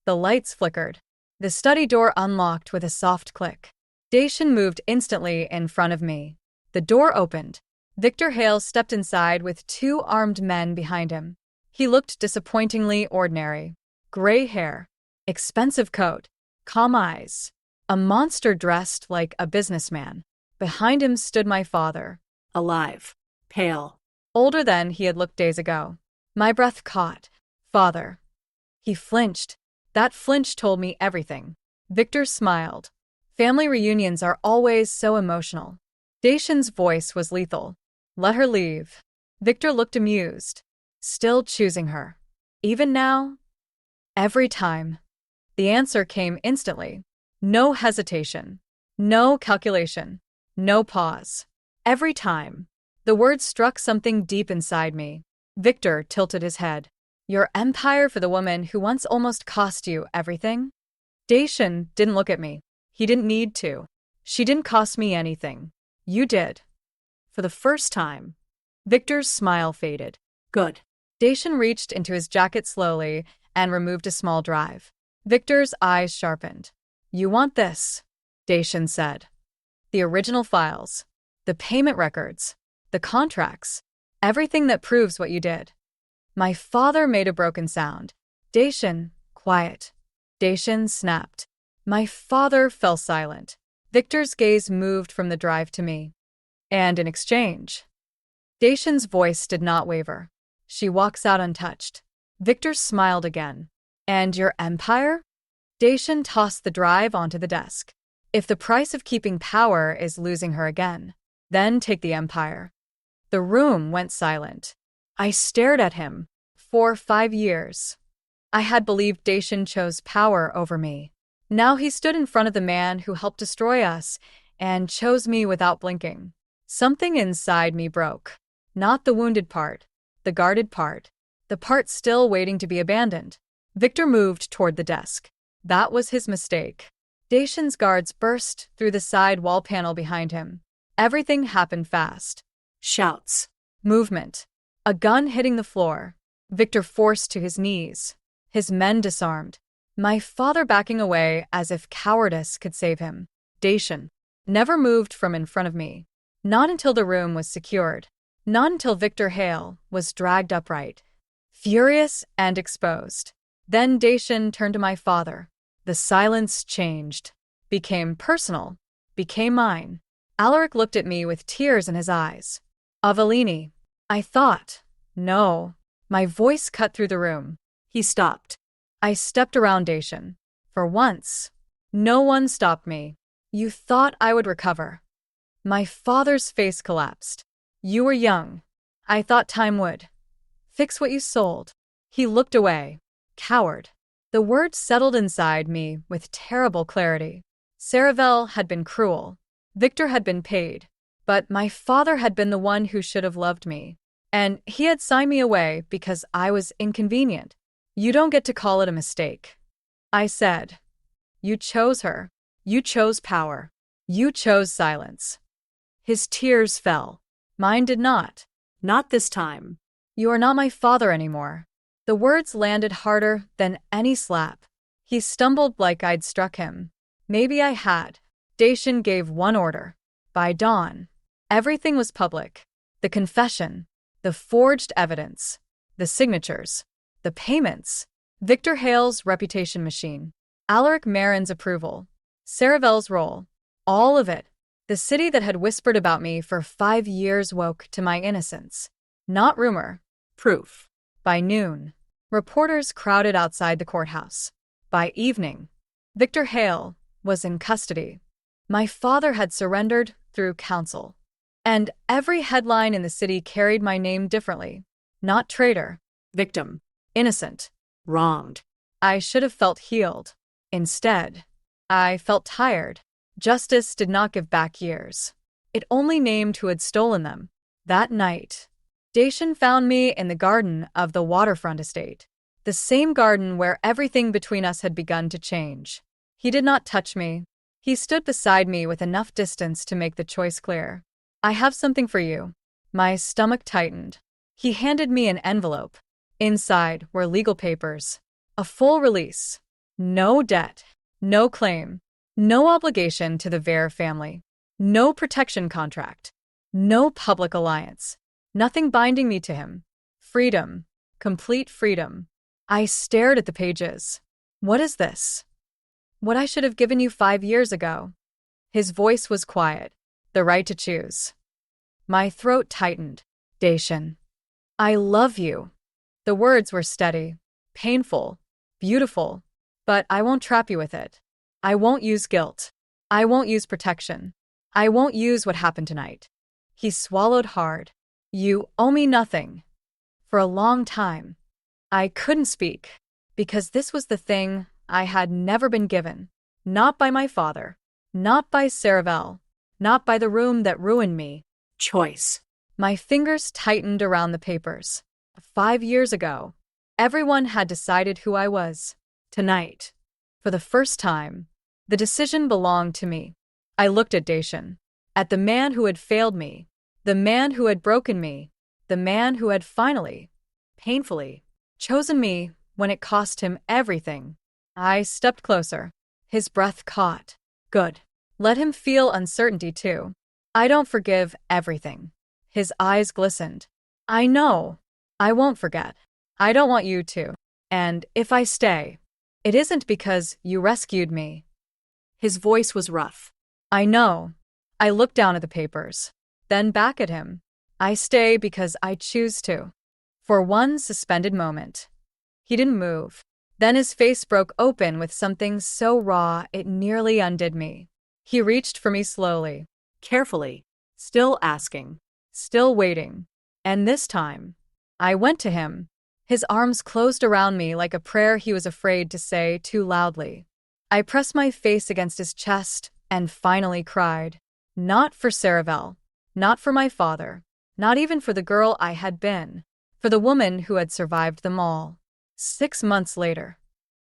The lights flickered. The study door unlocked with a soft click. Dacian moved instantly in front of me. The door opened. Victor Hale stepped inside with two armed men behind him. He looked disappointingly ordinary. Gray hair, expensive coat, calm eyes. A monster dressed like a businessman. Behind him stood my father. Alive. Pale. Older than he had looked days ago. My breath caught. Father. He flinched. That flinch told me everything. Victor smiled. Family reunions are always so emotional. Dacian's voice was lethal. Let her leave. Victor looked amused. Still choosing her. Even now? Every time. The answer came instantly. No hesitation. No calculation. No pause. Every time. The words struck something deep inside me. Victor tilted his head. Your empire for the woman who once almost cost you everything? Dacian didn't look at me. He didn't need to. She didn't cost me anything. You did. For the first time. Victor's smile faded. Good. Dacian reached into his jacket slowly and removed a small drive. Victor's eyes sharpened. You want this, Dacian said. The original files. The payment records. The contracts. Everything that proves what you did. My father made a broken sound. Dacian, quiet. Dacian snapped. My father fell silent. Victor's gaze moved from the drive to me. And in exchange. Dacian's voice did not waver. She walks out untouched. Victor smiled again. And your empire? Dacian tossed the drive onto the desk. If the price of keeping power is losing her again, then take the empire. The room went silent. I stared at him. For 5 years. I had believed Dacian chose power over me. Now he stood in front of the man who helped destroy us and chose me without blinking. Something inside me broke. Not the wounded part. The guarded part. The part still waiting to be abandoned. Victor moved toward the desk. That was his mistake. Dacian's guards burst through the side wall panel behind him. Everything happened fast. Shouts. Movement. A gun hitting the floor. Victor forced to his knees. His men disarmed. My father backing away as if cowardice could save him. Dacian never moved from in front of me. Not until the room was secured. Not until Victor Hale was dragged upright. Furious and exposed. Then Dacian turned to my father. The silence changed. Became personal. Became mine. Alaric looked at me with tears in his eyes. Aveline. I thought. No. My voice cut through the room. He stopped. I stepped around Dacian. For once. No one stopped me. You thought I would recover. My father's face collapsed. You were young. I thought time would. Fix what you sold. He looked away. Coward. The words settled inside me with terrible clarity. Saravel had been cruel. Victor had been paid. But my father had been the one who should have loved me. And he had signed me away because I was inconvenient. You don't get to call it a mistake. I said. You chose her. You chose power. You chose silence. His tears fell. Mine did not. Not this time. You are not my father anymore. The words landed harder than any slap. He stumbled like I'd struck him. Maybe I had. Dacian gave one order. By dawn. Everything was public. The confession. The forged evidence. The signatures. The payments. Victor Hale's reputation machine. Aveline Maren's approval. Saravel's role. All of it. The city that had whispered about me for 5 years woke to my innocence. Not rumor. Proof. By noon, reporters crowded outside the courthouse. By evening, Victor Hale was in custody. My father had surrendered through counsel. And every headline in the city carried my name differently. Not traitor. Victim. Innocent. Wronged. I should have felt healed. Instead, I felt tired. Justice did not give back years. It only named who had stolen them. That night, Dacian found me in the garden of the waterfront estate. The same garden where everything between us had begun to change. He did not touch me. He stood beside me with enough distance to make the choice clear. I have something for you. My stomach tightened. He handed me an envelope. Inside were legal papers. A full release. No debt. No claim. No obligation to the Vare family. No protection contract. No public alliance. Nothing binding me to him. Freedom. Complete freedom. I stared at the pages. What is this? What I should have given you 5 years ago. His voice was quiet. The right to choose. My throat tightened. Dacian. I love you. The words were steady, painful, beautiful, but I won't trap you with it. I won't use guilt. I won't use protection. I won't use what happened tonight. He swallowed hard. You owe me nothing. For a long time, I couldn't speak, because this was the thing I had never been given. Not by my father. Not by Saravel. Not by the room that ruined me. Choice. My fingers tightened around the papers. 5 years ago, everyone had decided who I was. Tonight, for the first time, the decision belonged to me. I looked at Dacian, at the man who had failed me, the man who had broken me, the man who had finally, painfully, chosen me when it cost him everything. I stepped closer. His breath caught. Good. Let him feel uncertainty too. I don't forgive everything. His eyes glistened. I know. I won't forget. I don't want you to. And if I stay, it isn't because you rescued me. His voice was rough. I know. I looked down at the papers, then back at him. I stay because I choose to. For one suspended moment, he didn't move. Then his face broke open with something so raw it nearly undid me. He reached for me slowly, Carefully. Still asking. still waiting. And this time, I went to him. His arms closed around me like a prayer he was afraid to say too loudly. I pressed my face against his chest and finally cried. Not for Saravel. Not for my father. Not even for the girl I had been. For the woman who had survived them all. 6 months later,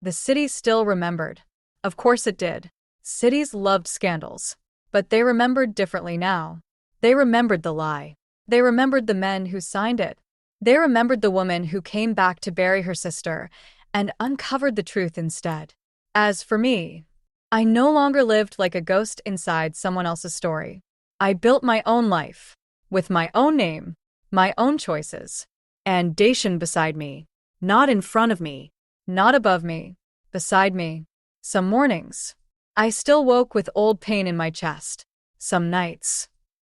the city still remembered. Of course it did. Cities loved scandals. But they remembered differently now. They remembered the lie. They remembered the men who signed it. They remembered the woman who came back to bury her sister and uncovered the truth instead. As for me, I no longer lived like a ghost inside someone else's story. I built my own life, with my own name, my own choices. And Dacian beside me, not in front of me, not above me, beside me. Some mornings, I still woke with old pain in my chest. Some nights,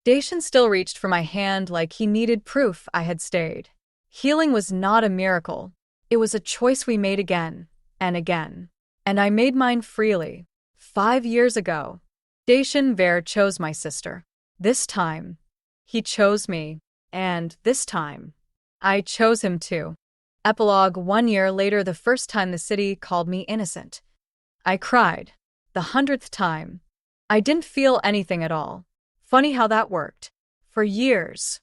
Dacian still reached for my hand like he needed proof I had stayed. Healing was not a miracle. It was a choice we made again and again. And I made mine freely. 5 years ago, Dacian Vare chose my sister. This time, he chose me. And this time, I chose him too. Epilogue. 1 year later, the first time the city called me innocent. I cried. The 100th time. I didn't feel anything at all. Funny how that worked. For years,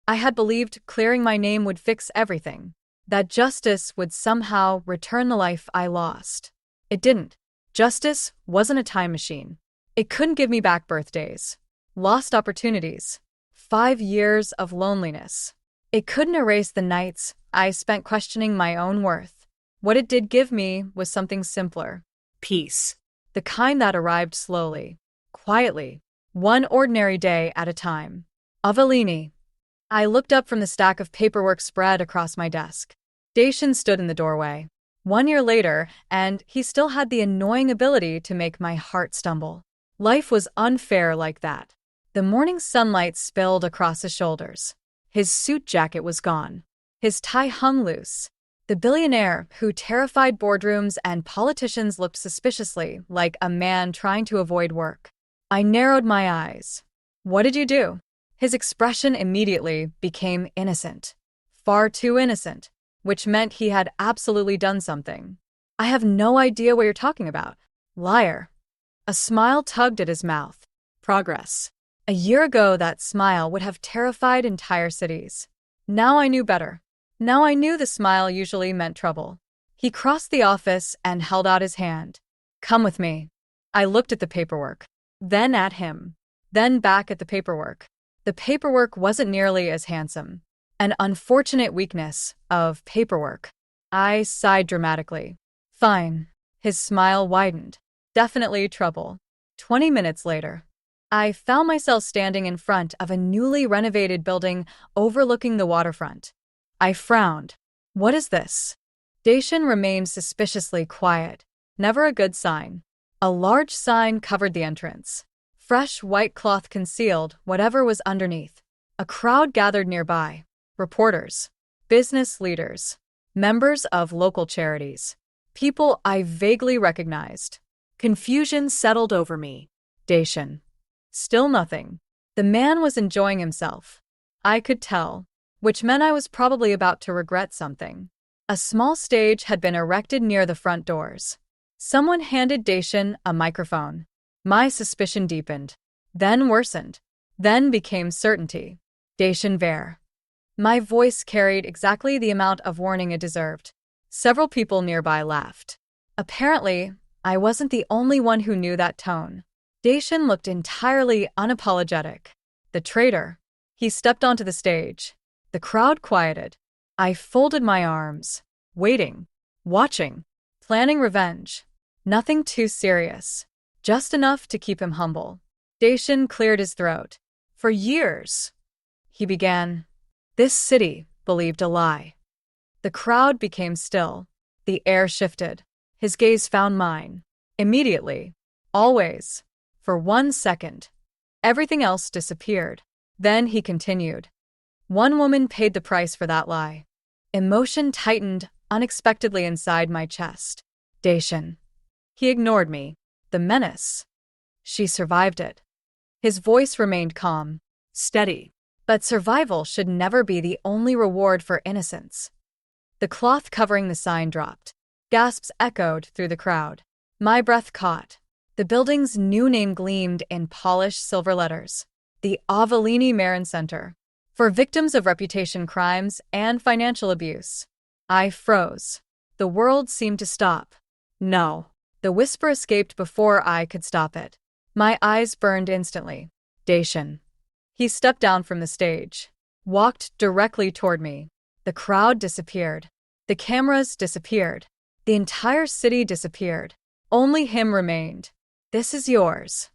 I had believed clearing my name would fix everything. That justice would somehow return the life I lost. It didn't. Justice wasn't a time machine. It couldn't give me back birthdays, lost opportunities, 5 years of loneliness. It couldn't erase the nights I spent questioning my own worth. What it did give me was something simpler. Peace. The kind that arrived slowly, quietly, one ordinary day at a time. Aveline. I looked up from the stack of paperwork spread across my desk. Dacian stood in the doorway. 1 year later, and he still had the annoying ability to make my heart stumble. Life was unfair like that. The morning sunlight spilled across his shoulders. His suit jacket was gone. His tie hung loose. The billionaire who terrified boardrooms and politicians looked suspiciously like a man trying to avoid work. I narrowed my eyes. What did you do? His expression immediately became innocent. Far too innocent, which meant he had absolutely done something. I have no idea what you're talking about. Liar. A smile tugged at his mouth. Progress. A year ago, that smile would have terrified entire cities. Now I knew better. Now I knew the smile usually meant trouble. He crossed the office and held out his hand. Come with me. I looked at the paperwork, then at him, then back at the paperwork. The paperwork wasn't nearly as handsome. An unfortunate weakness of paperwork. I sighed dramatically. Fine. His smile widened. Definitely trouble. 20 minutes later, I found myself standing in front of a newly renovated building overlooking the waterfront. I frowned. What is this? Dacian remained suspiciously quiet. Never a good sign. A large sign covered the entrance. Fresh white cloth concealed whatever was underneath. A crowd gathered nearby. Reporters, business leaders, members of local charities. People I vaguely recognized. Confusion settled over me. Dacian. Still nothing. The man was enjoying himself. I could tell, which meant I was probably about to regret something. A small stage had been erected near the front doors. Someone handed Dacian a microphone. My suspicion deepened, then worsened, then became certainty. Dacian Ver. My voice carried exactly the amount of warning it deserved. Several people nearby laughed. Apparently, I wasn't the only one who knew that tone. Dacian looked entirely unapologetic. The traitor. He stepped onto the stage. The crowd quieted. I folded my arms, waiting, watching, planning revenge. Nothing too serious. Just enough to keep him humble. Dacian cleared his throat. For years, he began. This city believed a lie. The crowd became still. The air shifted. His gaze found mine. Immediately. Always. For 1 second. Everything else disappeared. Then he continued. One woman paid the price for that lie. Emotion tightened unexpectedly inside my chest. Dacian. He ignored me. The menace. She survived it. His voice remained calm. Steady. But survival should never be the only reward for innocence. The cloth covering the sign dropped. Gasps echoed through the crowd. My breath caught. The building's new name gleamed in polished silver letters. The Aveline Maren Center. For victims of reputation crimes and financial abuse. I froze. The world seemed to stop. No. The whisper escaped before I could stop it. My eyes burned instantly. Dacian. He stepped down from the stage. Walked directly toward me. The crowd disappeared. The cameras disappeared. The entire city disappeared. Only him remained. This is yours.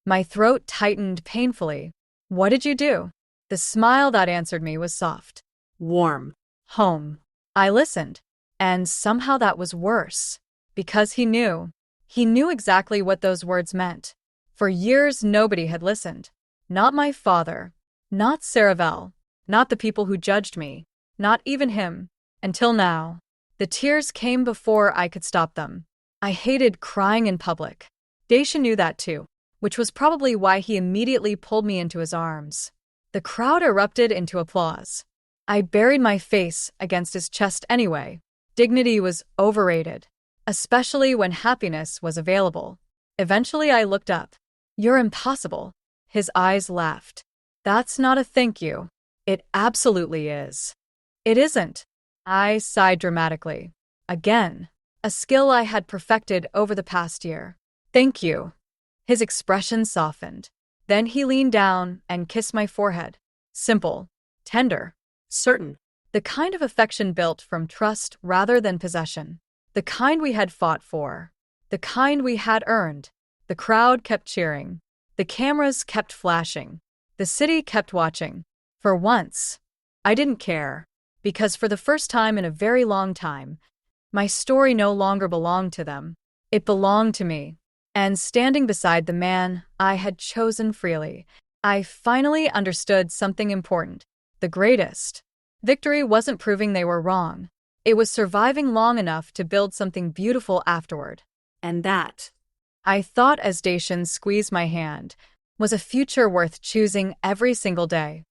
My throat tightened painfully. What did you do? The smile that answered me was soft. Warm. Home. I listened. And somehow that was worse. Because he knew. He knew exactly what those words meant. For years nobody had listened. Not my father. Not Saravel. Not the people who judged me. Not even him. Until now. The tears came before I could stop them. I hated crying in public. Dacian knew that too, which was probably why he immediately pulled me into his arms. The crowd erupted into applause. I buried my face against his chest anyway. Dignity was overrated, especially when happiness was available. Eventually I looked up. You're impossible. His eyes laughed. That's not a thank you. It absolutely is. It isn't. I sighed dramatically. Again, a skill I had perfected over the past year. Thank you. His expression softened. Then he leaned down and kissed my forehead. Simple. Tender. Certain. The kind of affection built from trust rather than possession. The kind we had fought for. The kind we had earned. The crowd kept cheering. The cameras kept flashing. The city kept watching. For once, I didn't care. Because for the first time in a very long time, my story no longer belonged to them. It belonged to me. And standing beside the man I had chosen freely, I finally understood something important. The greatest victory wasn't proving they were wrong. It was surviving long enough to build something beautiful afterward. And that, I thought as Dacian squeezed my hand, was a future worth choosing every single day.